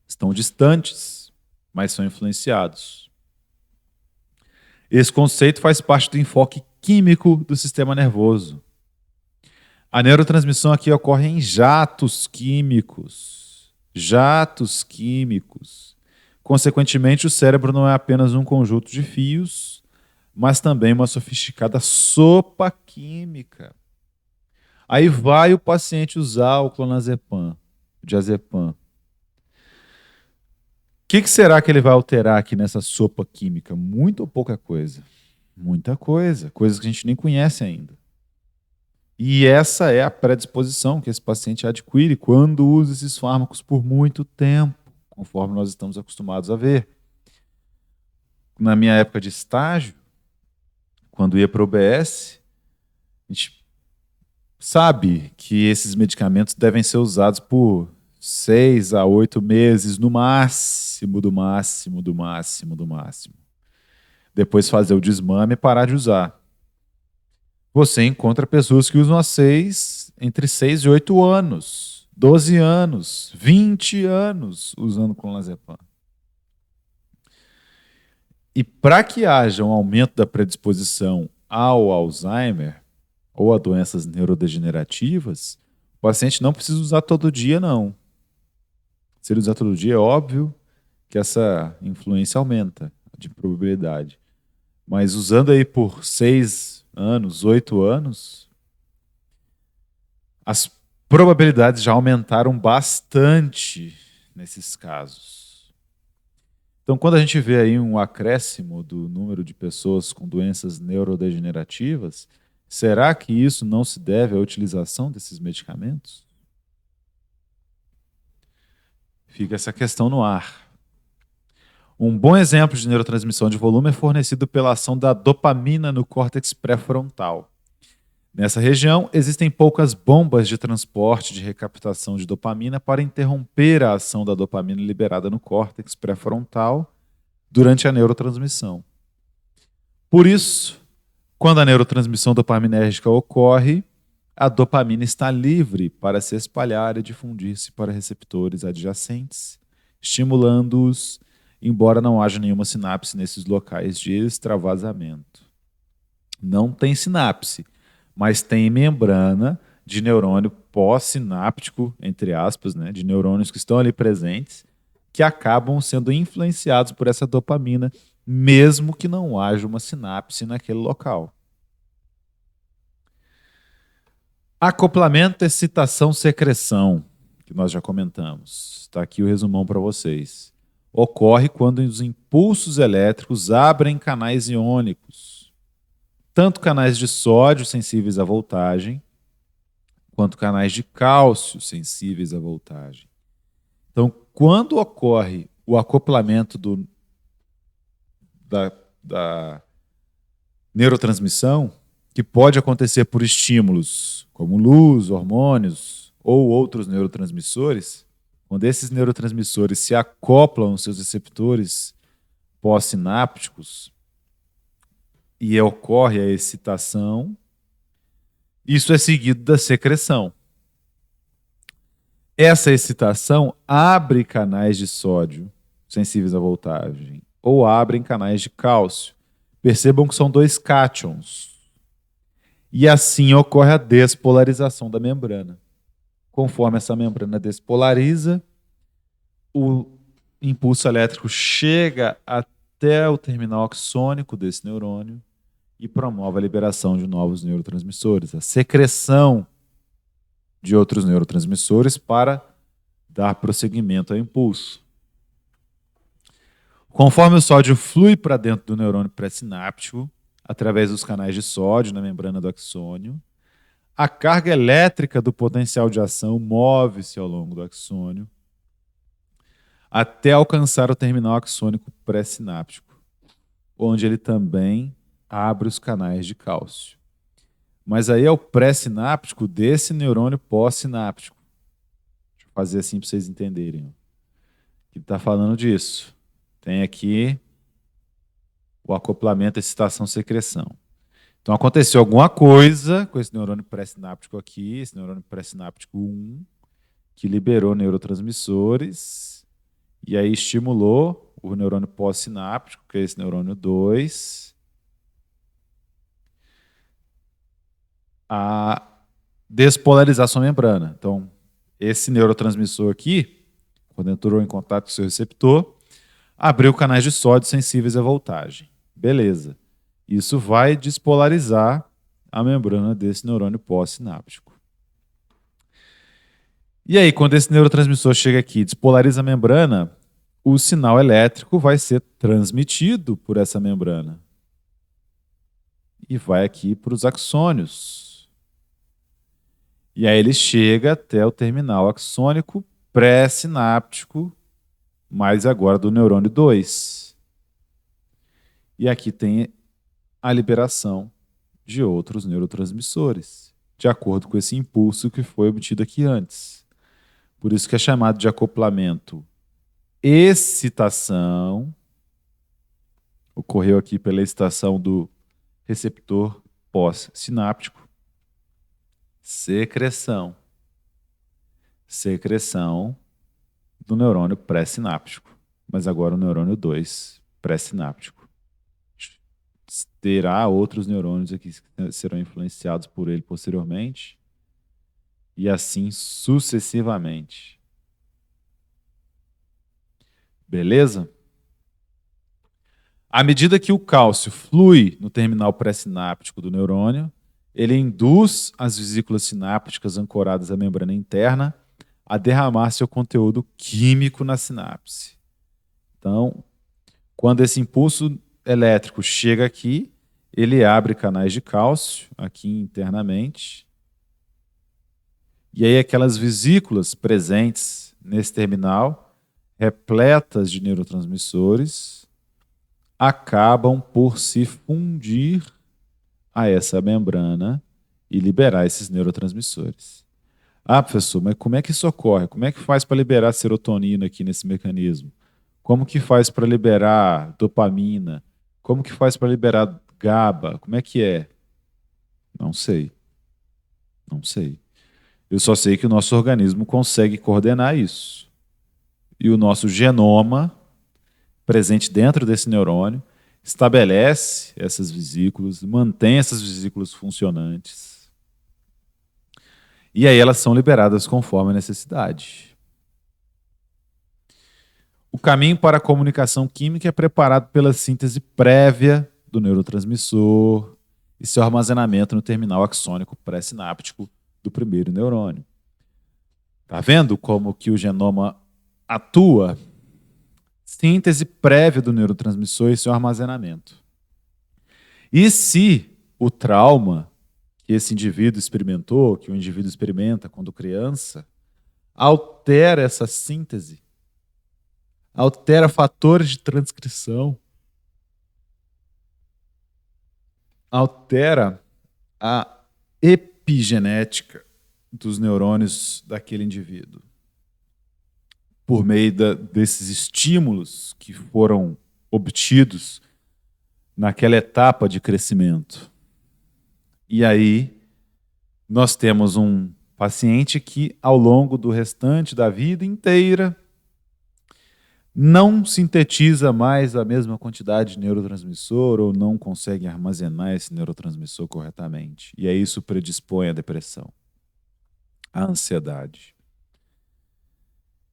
Estão distantes, mas são influenciados. Esse conceito faz parte do enfoque químico do sistema nervoso. A neurotransmissão aqui ocorre em jatos químicos. Jatos químicos. Consequentemente, o cérebro não é apenas um conjunto de fios, mas também uma sofisticada sopa química. Aí vai o paciente usar o clonazepam, o diazepam. O que será que ele vai alterar aqui nessa sopa química? Muito ou pouca coisa? Muita coisa. Coisas que a gente nem conhece ainda. E essa é a predisposição que esse paciente adquire quando usa esses fármacos por muito tempo, conforme nós estamos acostumados a ver. Na minha época de estágio, quando ia para o UBS, a gente sabe que esses medicamentos devem ser usados por 6 a 8 meses, no máximo, do máximo, do máximo, do máximo. Depois fazer o desmame e parar de usar. Você encontra pessoas que usam entre 6 e 8 anos, 12 anos, 20 anos usando clonazepam. E para que haja um aumento da predisposição ao Alzheimer ou a doenças neurodegenerativas, o paciente não precisa usar todo dia, não. Se ele usar todo dia, é óbvio que essa influência aumenta de probabilidade. Mas usando aí por 6 anos, 8 anos, as probabilidades já aumentaram bastante nesses casos. Então, quando a gente vê aí um acréscimo do número de pessoas com doenças neurodegenerativas, será que isso não se deve à utilização desses medicamentos? Fica essa questão no ar. Um bom exemplo de neurotransmissão de volume é fornecido pela ação da dopamina no córtex pré-frontal. Nessa região, existem poucas bombas de transporte de recaptação de dopamina para interromper a ação da dopamina liberada no córtex pré-frontal durante a neurotransmissão. Por isso, quando a neurotransmissão dopaminérgica ocorre, a dopamina está livre para se espalhar e difundir-se para receptores adjacentes, estimulando-os, embora não haja nenhuma sinapse nesses locais de extravasamento. Não tem sinapse, mas tem membrana de neurônio pós-sináptico, entre aspas, né, de neurônios que estão ali presentes, que acabam sendo influenciados por essa dopamina, mesmo que não haja uma sinapse naquele local. Acoplamento, excitação, secreção, que nós já comentamos. Está aqui o resumão para vocês. Ocorre quando os impulsos elétricos abrem canais iônicos, tanto canais de sódio sensíveis à voltagem, quanto canais de cálcio sensíveis à voltagem. Então, quando ocorre o acoplamento da neurotransmissão, que pode acontecer por estímulos como luz, hormônios ou outros neurotransmissores, quando esses neurotransmissores se acoplam aos seus receptores pós-sinápticos e ocorre a excitação, isso é seguido da secreção. Essa excitação abre canais de sódio sensíveis à voltagem ou abrem canais de cálcio. Percebam que são dois cátions. E assim ocorre a despolarização da membrana. Conforme essa membrana despolariza, o impulso elétrico chega até o terminal axônico desse neurônio e promove a liberação de novos neurotransmissores, a secreção de outros neurotransmissores para dar prosseguimento ao impulso. Conforme o sódio flui para dentro do neurônio pré-sináptico, através dos canais de sódio na membrana do axônio, a carga elétrica do potencial de ação move-se ao longo do axônio até alcançar o terminal axônico pré-sináptico, onde ele também abre os canais de cálcio. Mas aí é o pré-sináptico desse neurônio pós-sináptico. Deixa eu fazer assim para vocês entenderem. Ele está falando disso. Tem aqui o acoplamento, excitação, secreção. Então aconteceu alguma coisa com esse neurônio pré-sináptico aqui, esse neurônio pré-sináptico 1, que liberou neurotransmissores e aí estimulou o neurônio pós-sináptico, que é esse neurônio 2, a despolarizar sua membrana. Então, esse neurotransmissor aqui, quando entrou em contato com o seu receptor, abriu canais de sódio sensíveis à voltagem. Beleza. Isso vai despolarizar a membrana desse neurônio pós-sináptico. E aí, quando esse neurotransmissor chega aqui e despolariza a membrana, o sinal elétrico vai ser transmitido por essa membrana. E vai aqui para os axônios. E aí ele chega até o terminal axônico pré-sináptico, mas agora do neurônio 2. E aqui tem a liberação de outros neurotransmissores, de acordo com esse impulso que foi obtido aqui antes. Por isso que é chamado de acoplamento excitação. Ocorreu aqui pela excitação do receptor pós-sináptico. Secreção. Secreção do neurônio pré-sináptico, mas agora o neurônio 2 pré-sináptico. Terá outros neurônios aqui que serão influenciados por ele posteriormente e assim sucessivamente. Beleza? À medida que o cálcio flui no terminal pré-sináptico do neurônio, ele induz as vesículas sinápticas ancoradas à membrana interna a derramar seu conteúdo químico na sinapse. Então, quando esse impulso elétrico chega aqui, ele abre canais de cálcio aqui internamente. E aí aquelas vesículas presentes nesse terminal, repletas de neurotransmissores, acabam por se fundir a essa membrana e liberar esses neurotransmissores. Ah, professor, mas como é que isso ocorre? Como é que faz para liberar serotonina aqui nesse mecanismo? Como que faz para liberar dopamina? Como que faz para liberar GABA? Como é que é? Não sei. Não sei. Eu só sei que o nosso organismo consegue coordenar isso. E o nosso genoma, presente dentro desse neurônio, estabelece essas vesículas, mantém essas vesículas funcionantes. E aí elas são liberadas conforme a necessidade. O caminho para a comunicação química é preparado pela síntese prévia do neurotransmissor e seu armazenamento no terminal axônico pré-sináptico do primeiro neurônio. Tá vendo como que o genoma atua? Síntese prévia do neurotransmissor e seu armazenamento. E se o trauma que esse indivíduo experimentou, que o indivíduo experimenta quando criança, altera essa síntese, altera fatores de transcrição, altera a epigenética dos neurônios daquele indivíduo, por meio desses estímulos que foram obtidos naquela etapa de crescimento. E aí, nós temos um paciente que, ao longo do restante da vida inteira, não sintetiza mais a mesma quantidade de neurotransmissor ou não consegue armazenar esse neurotransmissor corretamente. E aí isso predispõe à depressão, à ansiedade.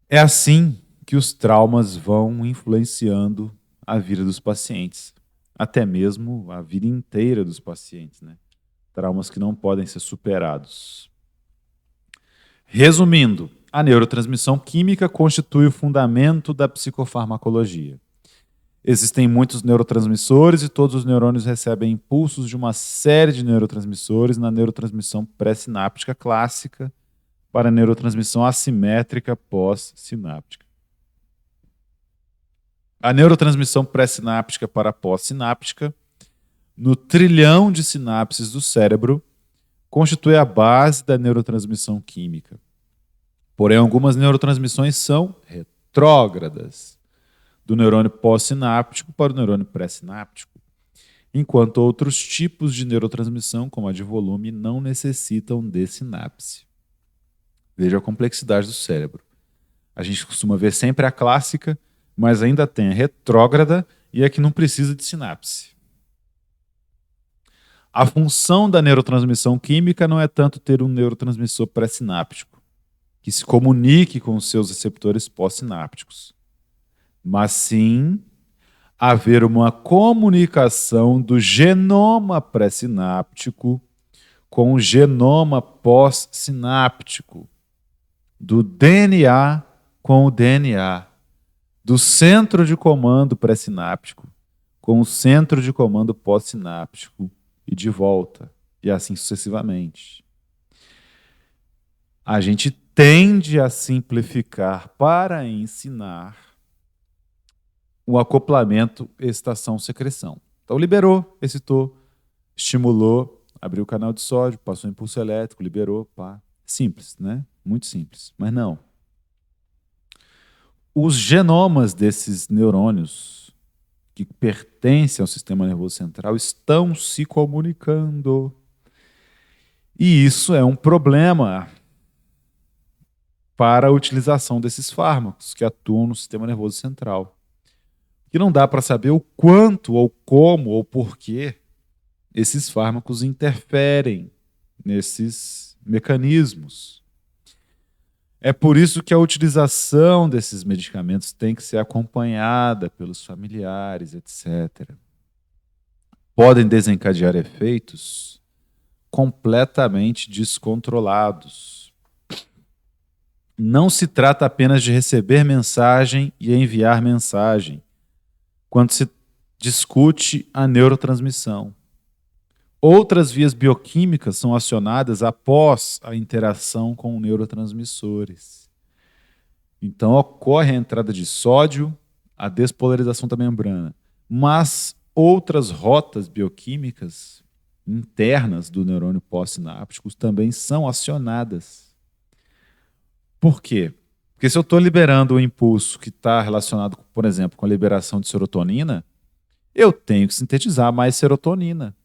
É assim que os traumas vão influenciando a vida dos pacientes, até mesmo a vida inteira dos pacientes, né? Traumas que não podem ser superados. Resumindo, a neurotransmissão química constitui o fundamento da psicofarmacologia. Existem muitos neurotransmissores e todos os neurônios recebem impulsos de uma série de neurotransmissores na neurotransmissão pré-sináptica clássica para a neurotransmissão assimétrica pós-sináptica. A neurotransmissão pré-sináptica para a pós-sináptica, no trilhão de sinapses do cérebro, constitui a base da neurotransmissão química. Porém, algumas neurotransmissões são retrógradas, do neurônio pós-sináptico para o neurônio pré-sináptico, enquanto outros tipos de neurotransmissão, como a de volume, não necessitam de sinapse. Veja a complexidade do cérebro. A gente costuma ver sempre a clássica, mas ainda tem a retrógrada e a que não precisa de sinapse. A função da neurotransmissão química não é tanto ter um neurotransmissor pré-sináptico, que se comunique com os seus receptores pós-sinápticos, mas sim haver uma comunicação do genoma pré-sináptico com o genoma pós-sináptico, do DNA com o DNA, do centro de comando pré-sináptico com o centro de comando pós-sináptico e de volta, e assim sucessivamente. A gente tende a simplificar para ensinar o acoplamento estação-secreção. Então, liberou, excitou, estimulou, abriu o canal de sódio, passou impulso elétrico, liberou, pá. Simples, né? Muito simples, mas não. Os genomas desses neurônios que pertencem ao sistema nervoso central estão se comunicando. E isso é um problema para a utilização desses fármacos que atuam no sistema nervoso central. Que não dá para saber o quanto, ou como, ou porquê esses fármacos interferem nesses mecanismos. É por isso que a utilização desses medicamentos tem que ser acompanhada pelos familiares, etc. Podem desencadear efeitos completamente descontrolados. Não se trata apenas de receber mensagem e enviar mensagem, quando se discute a neurotransmissão. Outras vias bioquímicas são acionadas após a interação com neurotransmissores. Então, ocorre a entrada de sódio, a despolarização da membrana, mas outras rotas bioquímicas internas do neurônio pós-sináptico também são acionadas. Por quê? Porque se eu estou liberando um impulso que está relacionado, por exemplo, com a liberação de serotonina, eu tenho que sintetizar mais serotonina.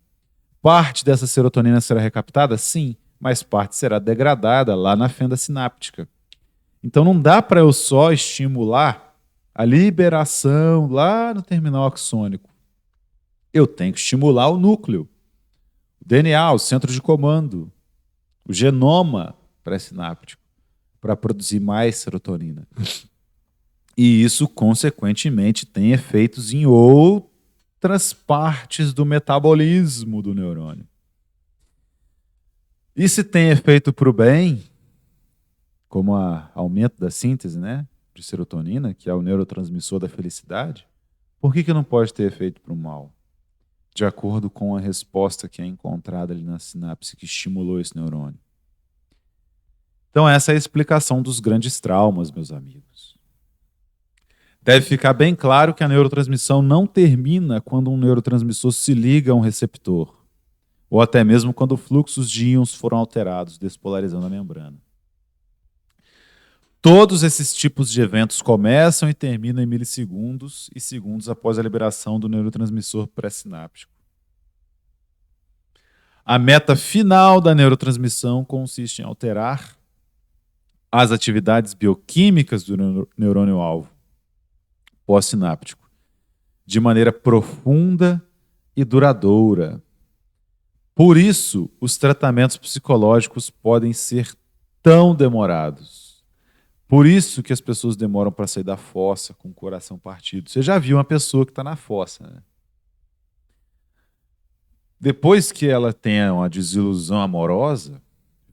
Parte dessa serotonina será recaptada? Sim, mas parte será degradada lá na fenda sináptica. Então não dá para eu só estimular a liberação lá no terminal axônico. Eu tenho que estimular o núcleo, o DNA, o centro de comando, o genoma pré-sináptico, para produzir mais serotonina. E isso, consequentemente, tem efeitos em outras partes do metabolismo do neurônio. E se tem efeito para o bem, como o aumento da síntese, né, de serotonina, que é o neurotransmissor da felicidade, por que não pode ter efeito para o mal? De acordo com a resposta que é encontrada ali na sinapse que estimulou esse neurônio. Então essa é a explicação dos grandes traumas, meus amigos. Deve ficar bem claro que a neurotransmissão não termina quando um neurotransmissor se liga a um receptor, ou até mesmo quando fluxos de íons foram alterados, despolarizando a membrana. Todos esses tipos de eventos começam e terminam em milissegundos e segundos após a liberação do neurotransmissor pré-sináptico. A meta final da neurotransmissão consiste em alterar as atividades bioquímicas do neurônio-alvo pós-sináptico de maneira profunda e duradoura. Por isso, os tratamentos psicológicos podem ser tão demorados. Por isso que as pessoas demoram para sair da fossa com o coração partido. Você já viu uma pessoa que está na fossa, né? Depois que ela tenha uma desilusão amorosa,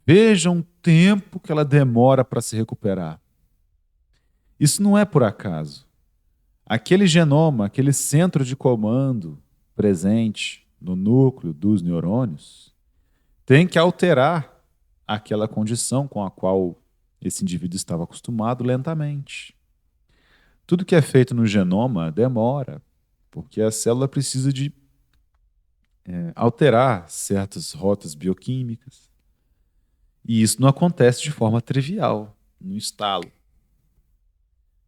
vejam o tempo que ela demora para se recuperar. Isso não é por acaso. Aquele genoma, aquele centro de comando presente no núcleo dos neurônios, tem que alterar aquela condição com a qual esse indivíduo estava acostumado lentamente. Tudo que é feito no genoma demora, porque a célula precisa de alterar certas rotas bioquímicas. E isso não acontece de forma trivial, no estalo.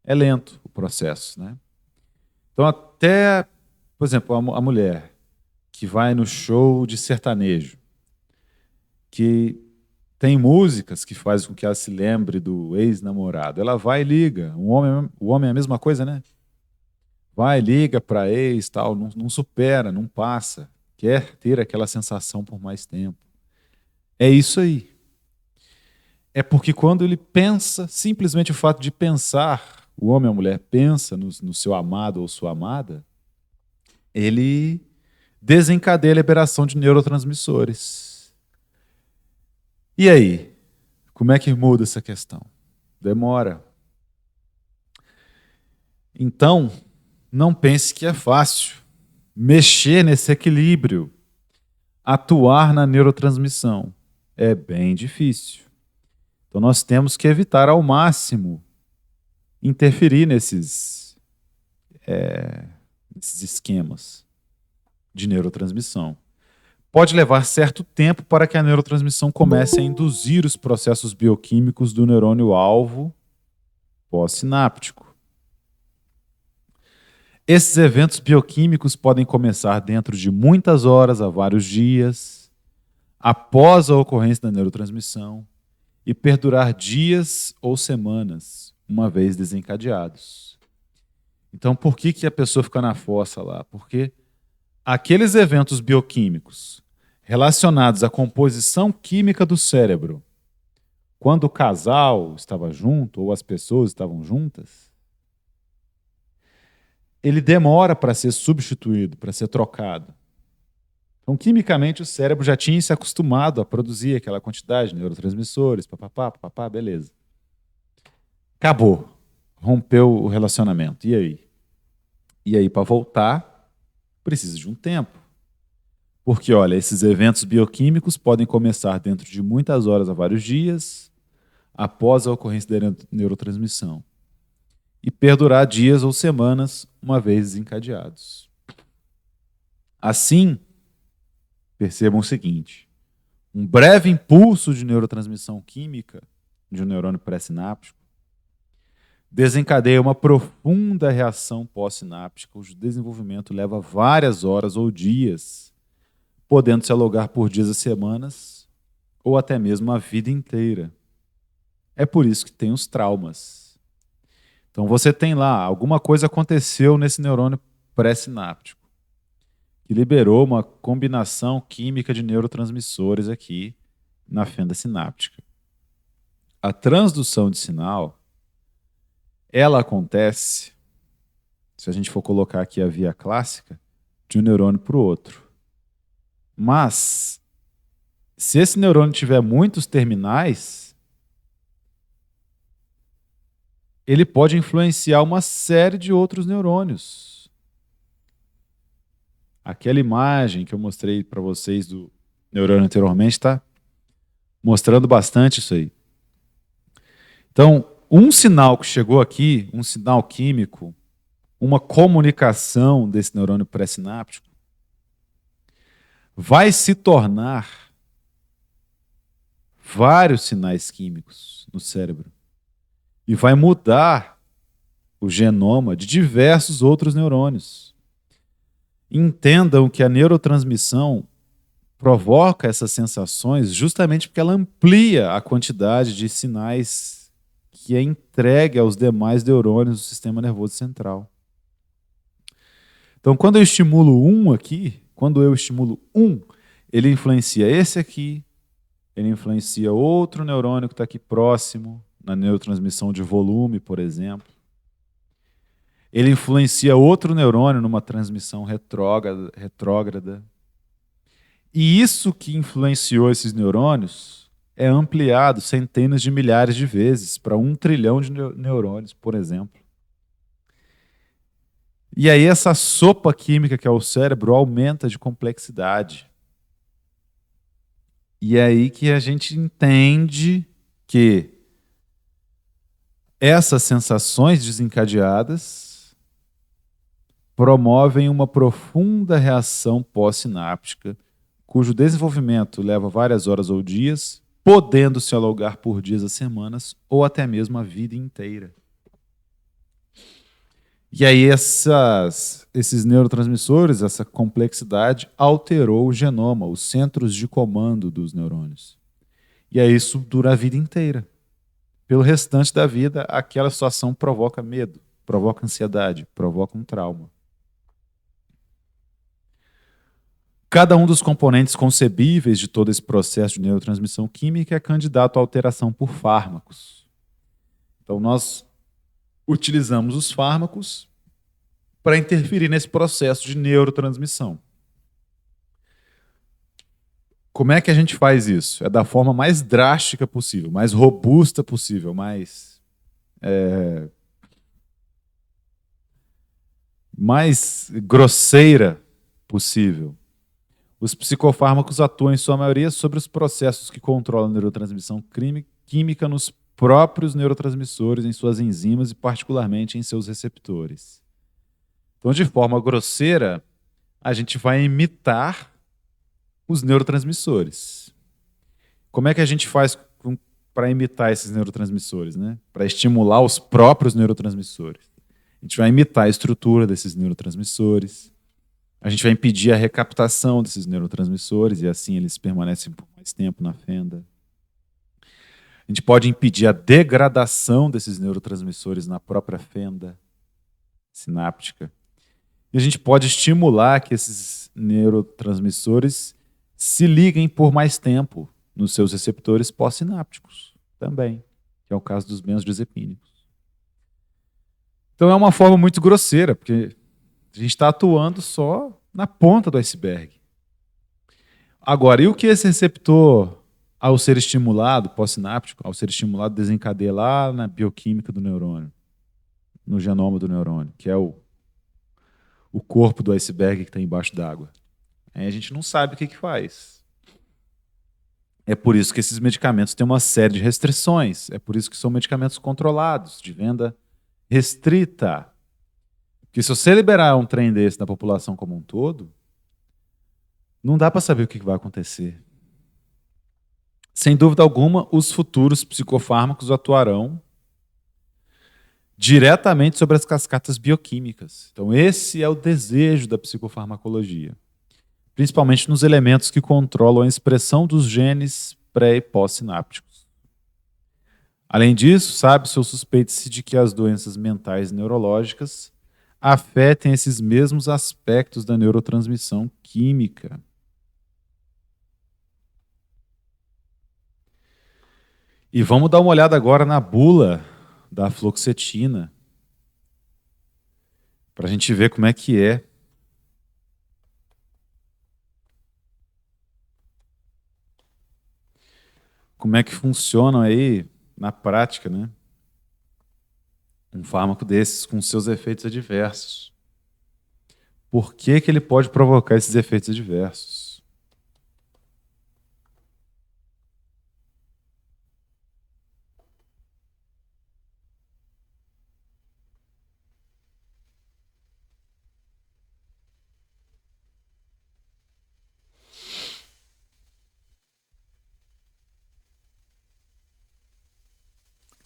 É lento o processo, né? Então até, por exemplo, a mulher que vai no show de sertanejo, que tem músicas que fazem com que ela se lembre do ex-namorado. Ela vai e liga. O homem é a mesma coisa, né? Vai, liga para ex, tal, não supera, não passa. Quer ter aquela sensação por mais tempo. É isso aí. É porque quando ele pensa, simplesmente o fato de pensar, o homem ou a mulher pensa no seu amado ou sua amada, ele desencadeia a liberação de neurotransmissores. E aí? Como é que muda essa questão? Demora. Então, não pense que é fácil mexer nesse equilíbrio, atuar na neurotransmissão. É bem difícil. Então, nós temos que evitar ao máximo interferir nesses esquemas de neurotransmissão. Pode levar certo tempo para que a neurotransmissão comece a induzir os processos bioquímicos do neurônio-alvo pós-sináptico. Esses eventos bioquímicos podem começar dentro de muitas horas a vários dias, após a ocorrência da neurotransmissão, e perdurar dias ou semanas, uma vez desencadeados. Então, por que a pessoa fica na fossa lá? Porque aqueles eventos bioquímicos relacionados à composição química do cérebro, quando o casal estava junto ou as pessoas estavam juntas, ele demora para ser substituído, para ser trocado. Então, quimicamente, o cérebro já tinha se acostumado a produzir aquela quantidade de neurotransmissores, papapá, beleza. Acabou. Rompeu o relacionamento. E aí? E aí, para voltar, precisa de um tempo. Porque, olha, esses eventos bioquímicos podem começar dentro de muitas horas a vários dias, após a ocorrência da neurotransmissão, e perdurar dias ou semanas, uma vez desencadeados. Assim, percebam o seguinte: um breve impulso de neurotransmissão química de um neurônio pré-sináptico desencadeia uma profunda reação pós-sináptica, cujo desenvolvimento leva várias horas ou dias, podendo se alongar por dias e semanas, ou até mesmo a vida inteira. É por isso que tem os traumas. Então você tem lá, alguma coisa aconteceu nesse neurônio pré-sináptico, que liberou uma combinação química de neurotransmissores aqui na fenda sináptica. A transdução de sinal, ela acontece, se a gente for colocar aqui a via clássica, de um neurônio para o outro. Mas Se esse neurônio tiver muitos terminais, ele pode influenciar uma série de outros neurônios. Aquela imagem que eu mostrei para vocês do neurônio anteriormente está mostrando bastante isso aí. Então, um sinal que chegou aqui, um sinal químico, uma comunicação desse neurônio pré-sináptico, vai se tornar vários sinais químicos no cérebro e vai mudar o genoma de diversos outros neurônios. Entendam que a neurotransmissão provoca essas sensações justamente porque ela amplia a quantidade de sinais que é entregue aos demais neurônios do sistema nervoso central. Então, quando eu estimulo um aqui, ele influencia esse aqui, ele influencia outro neurônio que está aqui próximo, na neurotransmissão de volume, por exemplo. Ele influencia outro neurônio numa transmissão retrógrada. E isso que influenciou esses neurônios é ampliado centenas de milhares de vezes para 1 trilhão de neurônios, por exemplo. E aí essa sopa química que é o cérebro aumenta de complexidade. E é aí que a gente entende que essas sensações desencadeadas promovem uma profunda reação pós-sináptica, cujo desenvolvimento leva várias horas ou dias, podendo se alongar por dias a semanas ou até mesmo a vida inteira. E aí esses neurotransmissores, essa complexidade, alterou o genoma, os centros de comando dos neurônios. E aí isso dura a vida inteira. Pelo restante da vida, aquela situação provoca medo, provoca ansiedade, provoca um trauma. Cada um dos componentes concebíveis de todo esse processo de neurotransmissão química é candidato à alteração por fármacos. Então, nós utilizamos os fármacos para interferir nesse processo de neurotransmissão. Como é que a gente faz isso? É da forma mais drástica possível, mais robusta possível, mais grosseira possível. Os psicofármacos atuam, em sua maioria, sobre os processos que controlam a neurotransmissão química nos próprios neurotransmissores, em suas enzimas e, particularmente, em seus receptores. Então, de forma grosseira, a gente vai imitar os neurotransmissores. Como é que a gente faz para imitar esses neurotransmissores, né? Para estimular os próprios neurotransmissores? A gente vai imitar a estrutura desses neurotransmissores. A gente vai impedir a recaptação desses neurotransmissores e assim eles permanecem por mais tempo na fenda. A gente pode impedir a degradação desses neurotransmissores na própria fenda sináptica. E a gente pode estimular que esses neurotransmissores se liguem por mais tempo nos seus receptores pós-sinápticos também, que é o caso dos benzodiazepínicos. Então é uma forma muito grosseira, porque a gente está atuando só na ponta do iceberg. Agora, e o que esse receptor, ao ser estimulado, pós-sináptico, ao ser estimulado, desencadeia lá na bioquímica do neurônio, no genoma do neurônio, que é o corpo do iceberg que está embaixo d'água? Aí a gente não sabe o que faz. É por isso que esses medicamentos têm uma série de restrições. É por isso que são medicamentos controlados, de venda restrita. Porque se você liberar um trem desse da população como um todo, não dá para saber o que vai acontecer. Sem dúvida alguma, os futuros psicofármacos atuarão diretamente sobre as cascatas bioquímicas. Então, esse é o desejo da psicofarmacologia, principalmente nos elementos que controlam a expressão dos genes pré- e pós-sinápticos. Além disso, sabe-se ou suspeita-se de que as doenças mentais e neurológicas afetem esses mesmos aspectos da neurotransmissão química. E vamos dar uma olhada agora na bula da fluoxetina, para a gente ver como é que é. como é que funciona aí, na prática, né? Um fármaco desses com seus efeitos adversos. Por que que ele pode provocar esses efeitos adversos?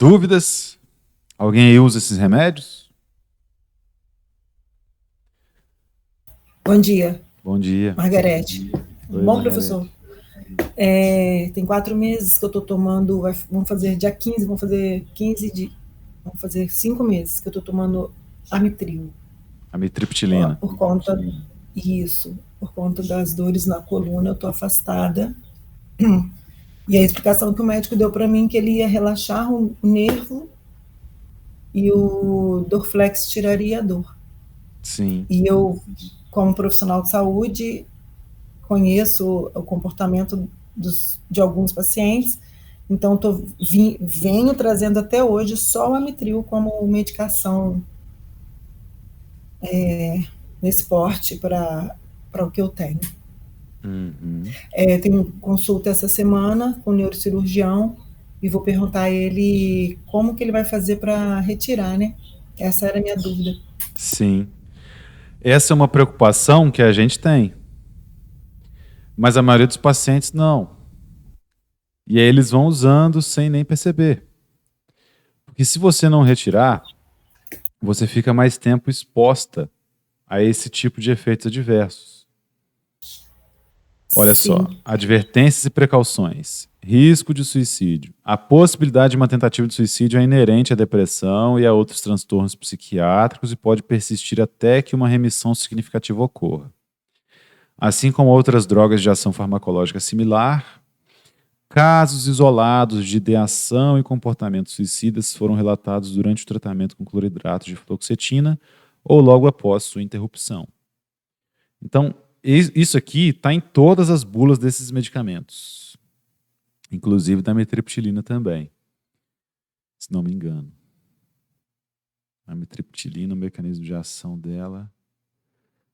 Dúvidas? Alguém aí usa esses remédios? Bom dia, Bom dia. Margarete. Oi, Bom, professor? Margarete. Tem 4 meses que eu estou tomando, vamos fazer dia 15, vamos fazer 5 meses que eu estou tomando Amitril. Amitriptilina. Por conta, isso, por conta das dores na coluna, eu estou afastada. E a explicação que o médico deu para mim é que ele ia relaxar o nervo e o Dorflex tiraria a dor. Sim. E eu, como profissional de saúde, conheço o comportamento de alguns pacientes, então venho trazendo até hoje só o Amitril como medicação nesse porte para o que eu tenho. Uhum. Tenho consulta essa semana com o neurocirurgião e vou perguntar a ele como que ele vai fazer para retirar, né? Essa era a minha dúvida. Sim. Essa é uma preocupação que a gente tem, mas a maioria dos pacientes não. E aí eles vão usando sem nem perceber. Porque se você não retirar, você fica mais tempo exposta a esse tipo de efeitos adversos. Olha só, Sim, advertências e precauções. Risco de suicídio. A possibilidade de uma tentativa de suicídio é inerente à depressão e a outros transtornos psiquiátricos e pode persistir até que uma remissão significativa ocorra. Assim como outras drogas de ação farmacológica similar, casos isolados de ideação e comportamentos suicidas foram relatados durante o tratamento com cloridrato de fluoxetina ou logo após sua interrupção. Então, isso aqui está em todas as bulas desses medicamentos, inclusive da amitriptilina também, se não me engano. A amitriptilina, o mecanismo de ação dela,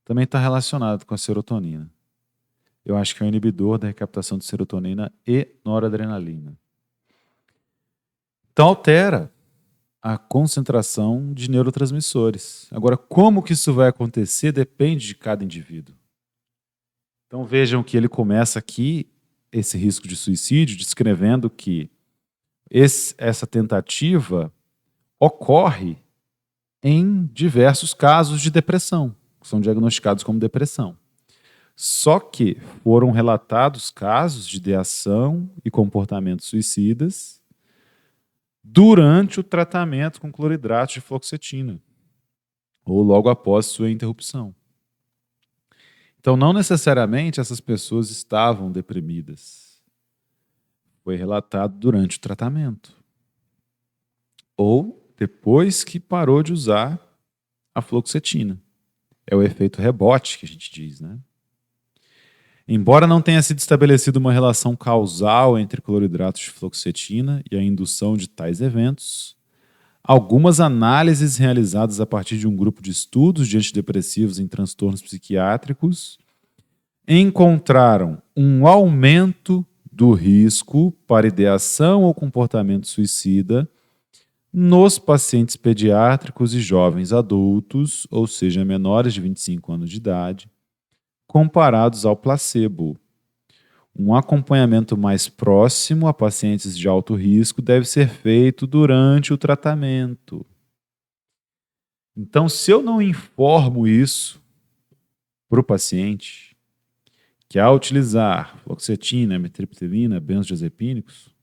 também está relacionado com a serotonina. Eu acho que é um inibidor da recaptação de serotonina e noradrenalina. Então altera a concentração de neurotransmissores. Agora, como que isso vai acontecer depende de cada indivíduo. Então vejam que ele começa aqui, esse risco de suicídio, descrevendo que essa tentativa ocorre em diversos casos de depressão, que são diagnosticados como depressão. Só que foram relatados casos de ideação e comportamentos suicidas durante o tratamento com cloridrato de fluoxetina, ou logo após sua interrupção. Então, não necessariamente essas pessoas estavam deprimidas. Foi relatado durante o tratamento. Ou depois que parou de usar a fluoxetina. É o efeito rebote que a gente diz, né? Embora não tenha sido estabelecida uma relação causal entre cloridratos de fluoxetina e a indução de tais eventos, algumas análises realizadas a partir de um grupo de estudos de antidepressivos em transtornos psiquiátricos encontraram um aumento do risco para ideação ou comportamento suicida nos pacientes pediátricos e jovens adultos, ou seja, menores de 25 anos de idade, comparados ao placebo. Um acompanhamento mais próximo a pacientes de alto risco deve ser feito durante o tratamento. Então, se eu não informo isso para o paciente, que ao utilizar fluoxetina, amitriptilina, benzodiazepínicos,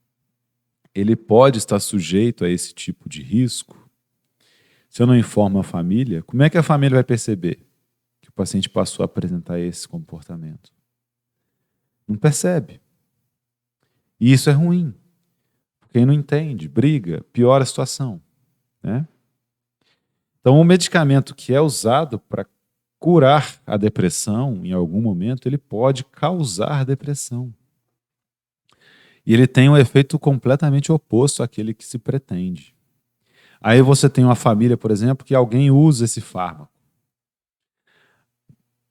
ele pode estar sujeito a esse tipo de risco. Se eu não informo a família, como é que a família vai perceber que o paciente passou a apresentar esse comportamento? Não percebe. E isso é ruim. Quem não entende, briga, piora a situação, né? Então, o medicamento que é usado para curar a depressão, em algum momento, ele pode causar depressão. E ele tem um efeito completamente oposto àquele que se pretende. Aí você tem uma família, por exemplo, que alguém usa esse fármaco.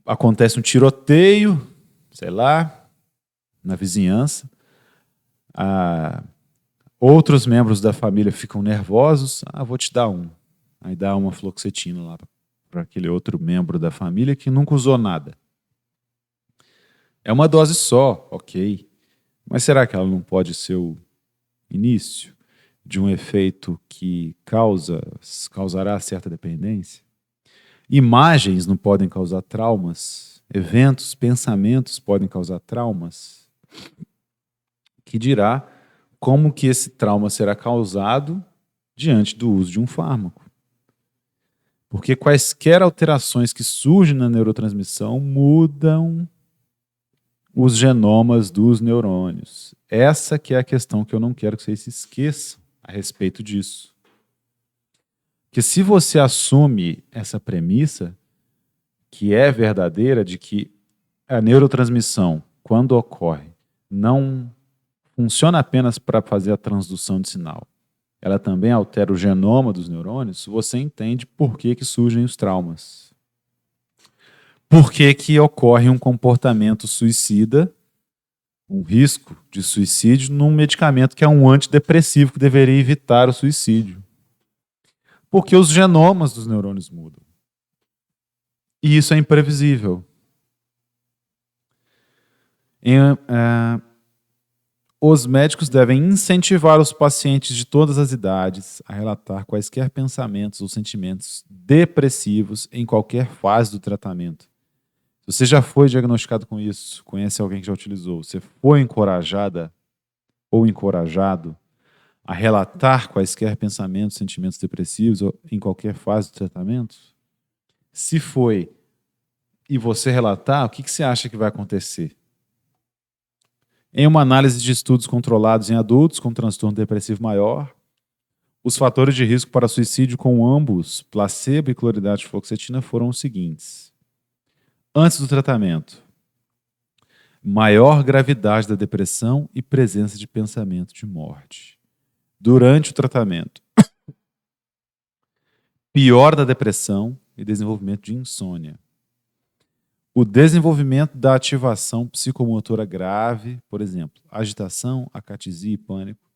Acontece um tiroteio, sei lá, na vizinhança. Outros membros da família ficam nervosos. Vou te dar um. Aí dá uma fluoxetina lá para aquele outro membro da família que nunca usou nada. É uma dose só, ok. Mas será que ela não pode ser o início de um efeito que causará certa dependência? Imagens não podem causar traumas, eventos, pensamentos podem causar traumas. Que dirá como que esse trauma será causado diante do uso de um fármaco. Porque quaisquer alterações que surgem na neurotransmissão mudam os genomas dos neurônios. Essa que é a questão que eu não quero que vocês se esqueçam a respeito disso. Que se você assume essa premissa, que é verdadeira, de que a neurotransmissão, quando ocorre, não funciona apenas para fazer a transdução de sinal, ela também altera o genoma dos neurônios, você entende por que surgem os traumas. Por que ocorre um comportamento suicida, um risco de suicídio, num medicamento que é um antidepressivo que deveria evitar o suicídio. Porque os genomas dos neurônios mudam. E isso é imprevisível. Os médicos devem incentivar os pacientes de todas as idades a relatar quaisquer pensamentos ou sentimentos depressivos em qualquer fase do tratamento. Se você já foi diagnosticado com isso, conhece alguém que já utilizou, você foi encorajada ou encorajado a relatar quaisquer pensamentos, sentimentos depressivos em qualquer fase do tratamento? Se foi e você relatar, o que você acha que vai acontecer? Em uma análise de estudos controlados em adultos com transtorno depressivo maior, os fatores de risco para suicídio com ambos, placebo e cloridrato de fluoxetina, foram os seguintes. Antes do tratamento, maior gravidade da depressão e presença de pensamento de morte. Durante o tratamento, pior da depressão e desenvolvimento de insônia. O desenvolvimento da ativação psicomotora grave, por exemplo, agitação, acatesia e pânico,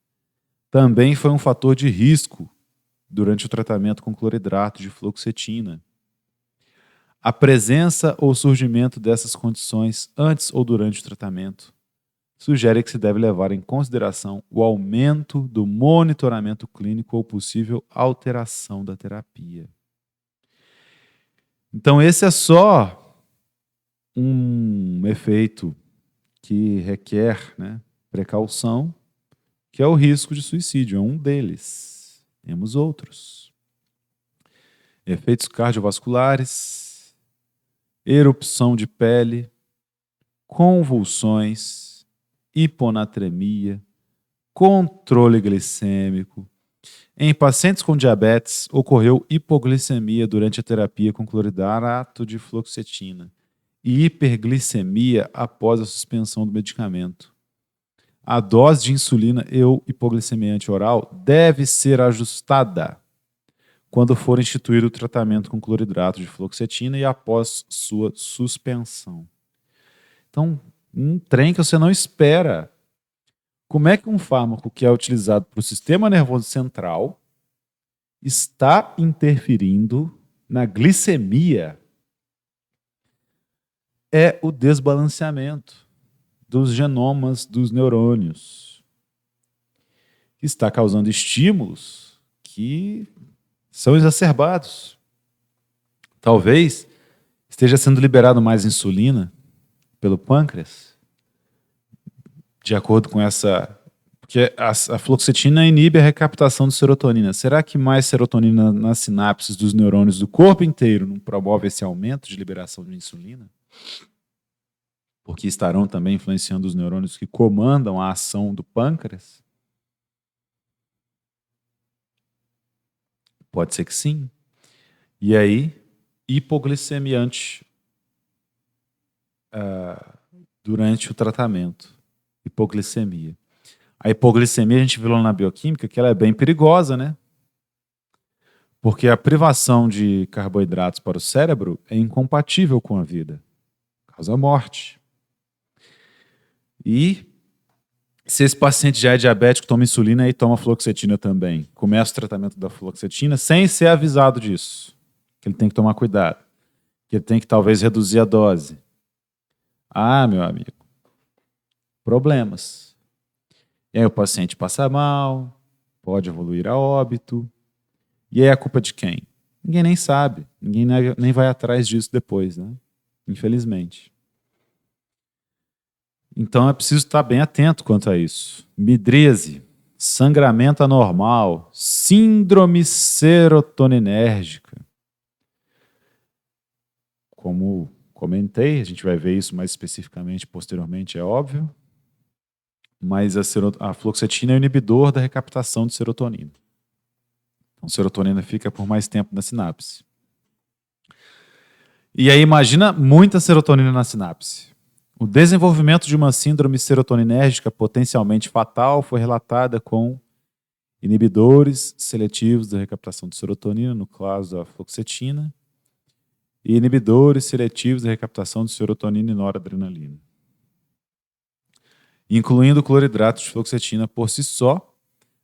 também foi um fator de risco durante o tratamento com cloridrato de fluoxetina. A presença ou surgimento dessas condições antes ou durante o tratamento sugere que se deve levar em consideração o aumento do monitoramento clínico ou possível alteração da terapia. Então, esse é só um efeito que requer, precaução, que é o risco de suicídio. É um deles. Temos outros. Efeitos cardiovasculares, erupção de pele, convulsões, hiponatremia, controle glicêmico. Em pacientes com diabetes, ocorreu hipoglicemia durante a terapia com cloridrato de fluoxetina e hiperglicemia após a suspensão do medicamento. A dose de insulina e hipoglicemia antioral deve ser ajustada quando for instituído o tratamento com cloridrato de fluoxetina e após sua suspensão. Então, um trem que você não espera. Como é que um fármaco que é utilizado para o sistema nervoso central está interferindo na glicemia? É o desbalanceamento dos genomas dos neurônios, que está causando estímulos que são exacerbados. Talvez esteja sendo liberado mais insulina pelo pâncreas, de acordo com essa... Porque a fluoxetina inibe a recaptação de serotonina. Será que mais serotonina nas sinapses dos neurônios do corpo inteiro não promove esse aumento de liberação de insulina? Porque estarão também influenciando os neurônios que comandam a ação do pâncreas? Pode ser que sim. E aí, hipoglicemiante durante o tratamento. Hipoglicemia. A hipoglicemia, a gente viu lá na bioquímica que ela é bem perigosa, né? Porque a privação de carboidratos para o cérebro é incompatível com a vida. Causa morte. E se esse paciente já é diabético, toma insulina e toma fluoxetina também. Começa o tratamento da fluoxetina sem ser avisado disso. Que ele tem que tomar cuidado. Que ele tem que talvez reduzir a dose. Ah, meu amigo. Problemas. E aí o paciente passa mal, pode evoluir a óbito. E aí a culpa é de quem? Ninguém nem sabe. Ninguém nem vai atrás disso depois, né? Infelizmente. Então é preciso estar bem atento quanto a isso. Midríase, sangramento anormal, síndrome serotoninérgica. Como comentei, a gente vai ver isso mais especificamente posteriormente, é óbvio. Mas a fluoxetina é o inibidor da recaptação de serotonina. Então, a serotonina fica por mais tempo na sinapse. E aí imagina muita serotonina na sinapse. O desenvolvimento de uma síndrome serotoninérgica potencialmente fatal foi relatada com inibidores seletivos da recaptação de serotonina, no caso da fluoxetina, e inibidores seletivos da recaptação de serotonina e noradrenalina, incluindo o cloridrato de fluoxetina por si só,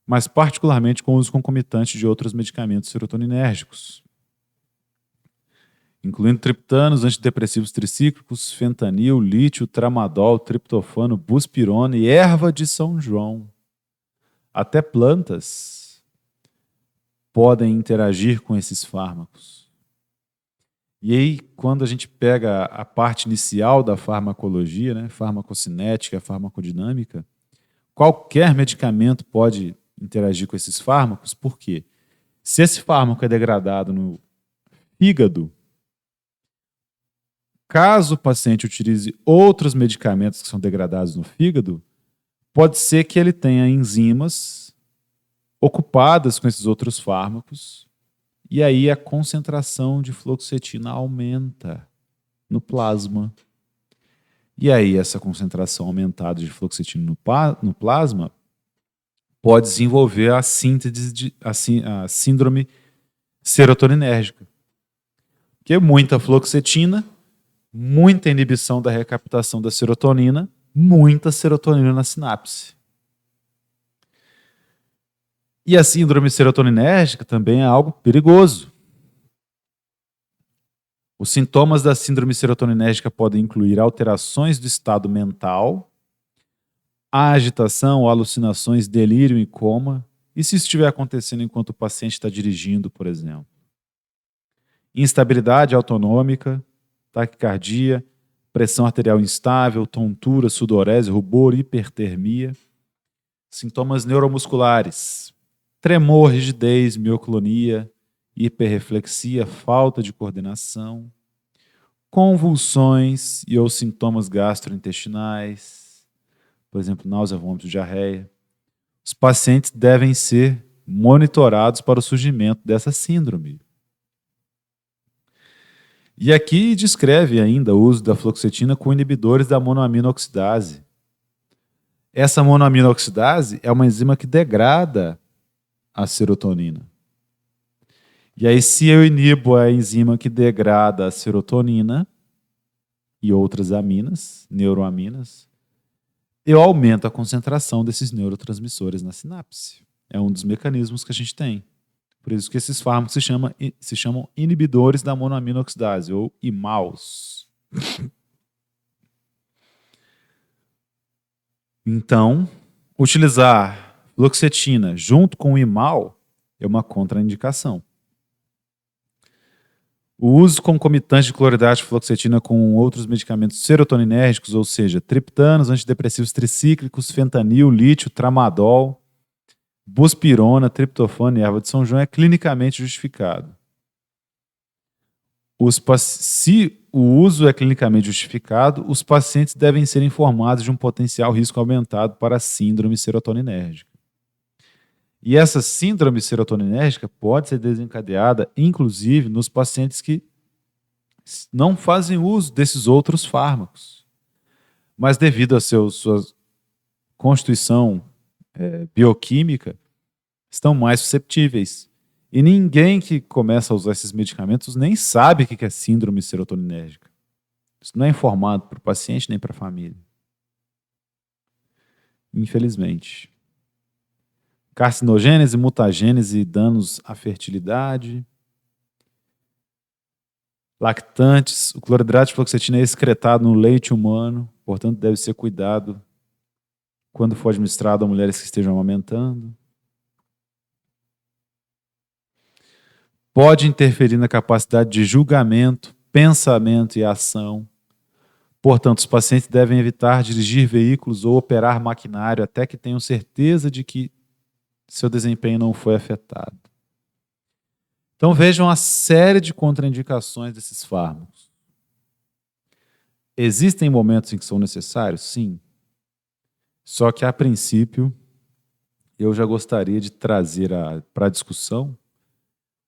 mas particularmente com o uso concomitante de outros medicamentos serotoninérgicos, incluindo triptanos, antidepressivos tricíclicos, fentanil, lítio, tramadol, triptofano, buspirona e erva de São João. Até plantas podem interagir com esses fármacos. E aí, quando a gente pega a parte inicial da farmacologia, né, farmacocinética, farmacodinâmica, qualquer medicamento pode interagir com esses fármacos, por quê? Se esse fármaco é degradado no fígado, caso o paciente utilize outros medicamentos que são degradados no fígado, pode ser que ele tenha enzimas ocupadas com esses outros fármacos e aí a concentração de fluoxetina aumenta no plasma. E aí essa concentração aumentada de fluoxetina no plasma pode desenvolver a síntese a síndrome serotoninérgica. Porque muita fluoxetina, muita inibição da recaptação da serotonina, muita serotonina na sinapse. E a síndrome serotoninérgica também é algo perigoso. Os sintomas da síndrome serotoninérgica podem incluir alterações do estado mental, agitação, alucinações, delírio e coma, e se isso estiver acontecendo enquanto o paciente está dirigindo, por exemplo. Instabilidade autonômica, taquicardia, pressão arterial instável, tontura, sudorese, rubor, hipertermia. Sintomas neuromusculares, tremor, rigidez, mioclonia, hiperreflexia, falta de coordenação, convulsões e ou sintomas gastrointestinais, por exemplo, náusea, vômito, diarreia. Os pacientes devem ser monitorados para o surgimento dessa síndrome. E aqui descreve ainda o uso da fluoxetina com inibidores da monoaminoxidase. Essa monoaminoxidase é uma enzima que degrada a serotonina. E aí, se eu inibo a enzima que degrada a serotonina e outras aminas, neuroaminas, eu aumento a concentração desses neurotransmissores na sinapse. É um dos mecanismos que a gente tem. Por isso que esses fármacos se chamam inibidores da monoaminoxidase, ou IMAOs. Então, utilizar fluoxetina junto com o IMAO é uma contraindicação. O uso concomitante de cloridrato de fluoxetina com outros medicamentos serotoninérgicos, ou seja, triptanos, antidepressivos tricíclicos, fentanil, lítio, tramadol, buspirona, triptofano e erva de São João é clinicamente justificado. Se o uso é clinicamente justificado, os pacientes devem ser informados de um potencial risco aumentado para a síndrome serotoninérgica. E essa síndrome serotoninérgica pode ser desencadeada, inclusive, nos pacientes que não fazem uso desses outros fármacos, mas devido a sua constituição bioquímica, estão mais susceptíveis. E ninguém que começa a usar esses medicamentos nem sabe o que é síndrome serotoninérgica. Isso não é informado para o paciente nem para a família. Infelizmente. Carcinogênese, mutagênese, danos à fertilidade. Lactantes. O cloridrato de fluoxetina é excretado no leite humano, portanto deve ser cuidado quando for administrado a mulheres que estejam amamentando. Pode interferir na capacidade de julgamento, pensamento e ação. Portanto, os pacientes devem evitar dirigir veículos ou operar maquinário até que tenham certeza de que seu desempenho não foi afetado. Então vejam a série de contraindicações desses fármacos. Existem momentos em que são necessários? Sim. Só que, a princípio, eu já gostaria de trazer para a discussão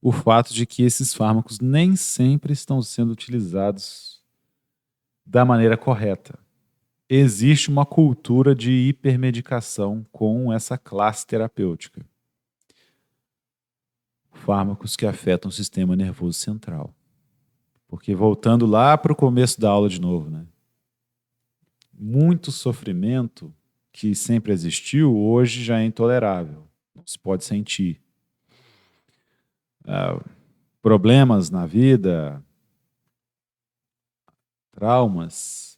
o fato de que esses fármacos nem sempre estão sendo utilizados da maneira correta. Existe uma cultura de hipermedicação com essa classe terapêutica. Fármacos que afetam o sistema nervoso central. Porque, voltando lá para o começo da aula de novo, né? Muito sofrimento que sempre existiu, hoje já é intolerável. Não se pode sentir. Problemas na vida, traumas.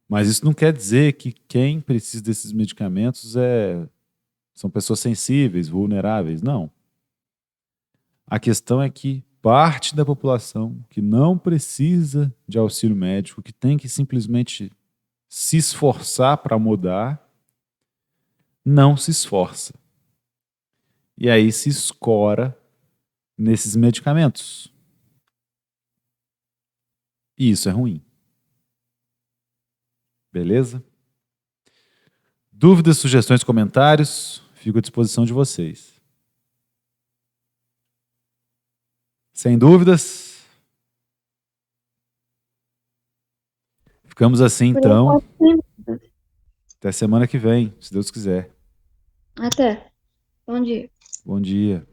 Mas isso não quer dizer que quem precisa desses medicamentos são pessoas sensíveis, vulneráveis. Não. A questão é que parte da população que não precisa de auxílio médico, que tem que simplesmente se esforçar para mudar, não se esforça. E aí se escora nesses medicamentos. E isso é ruim. Beleza? Dúvidas, sugestões, comentários, fico à disposição de vocês. Sem dúvidas? Ficamos assim, então. Até semana que vem, se Deus quiser. Até. Bom dia. Bom dia.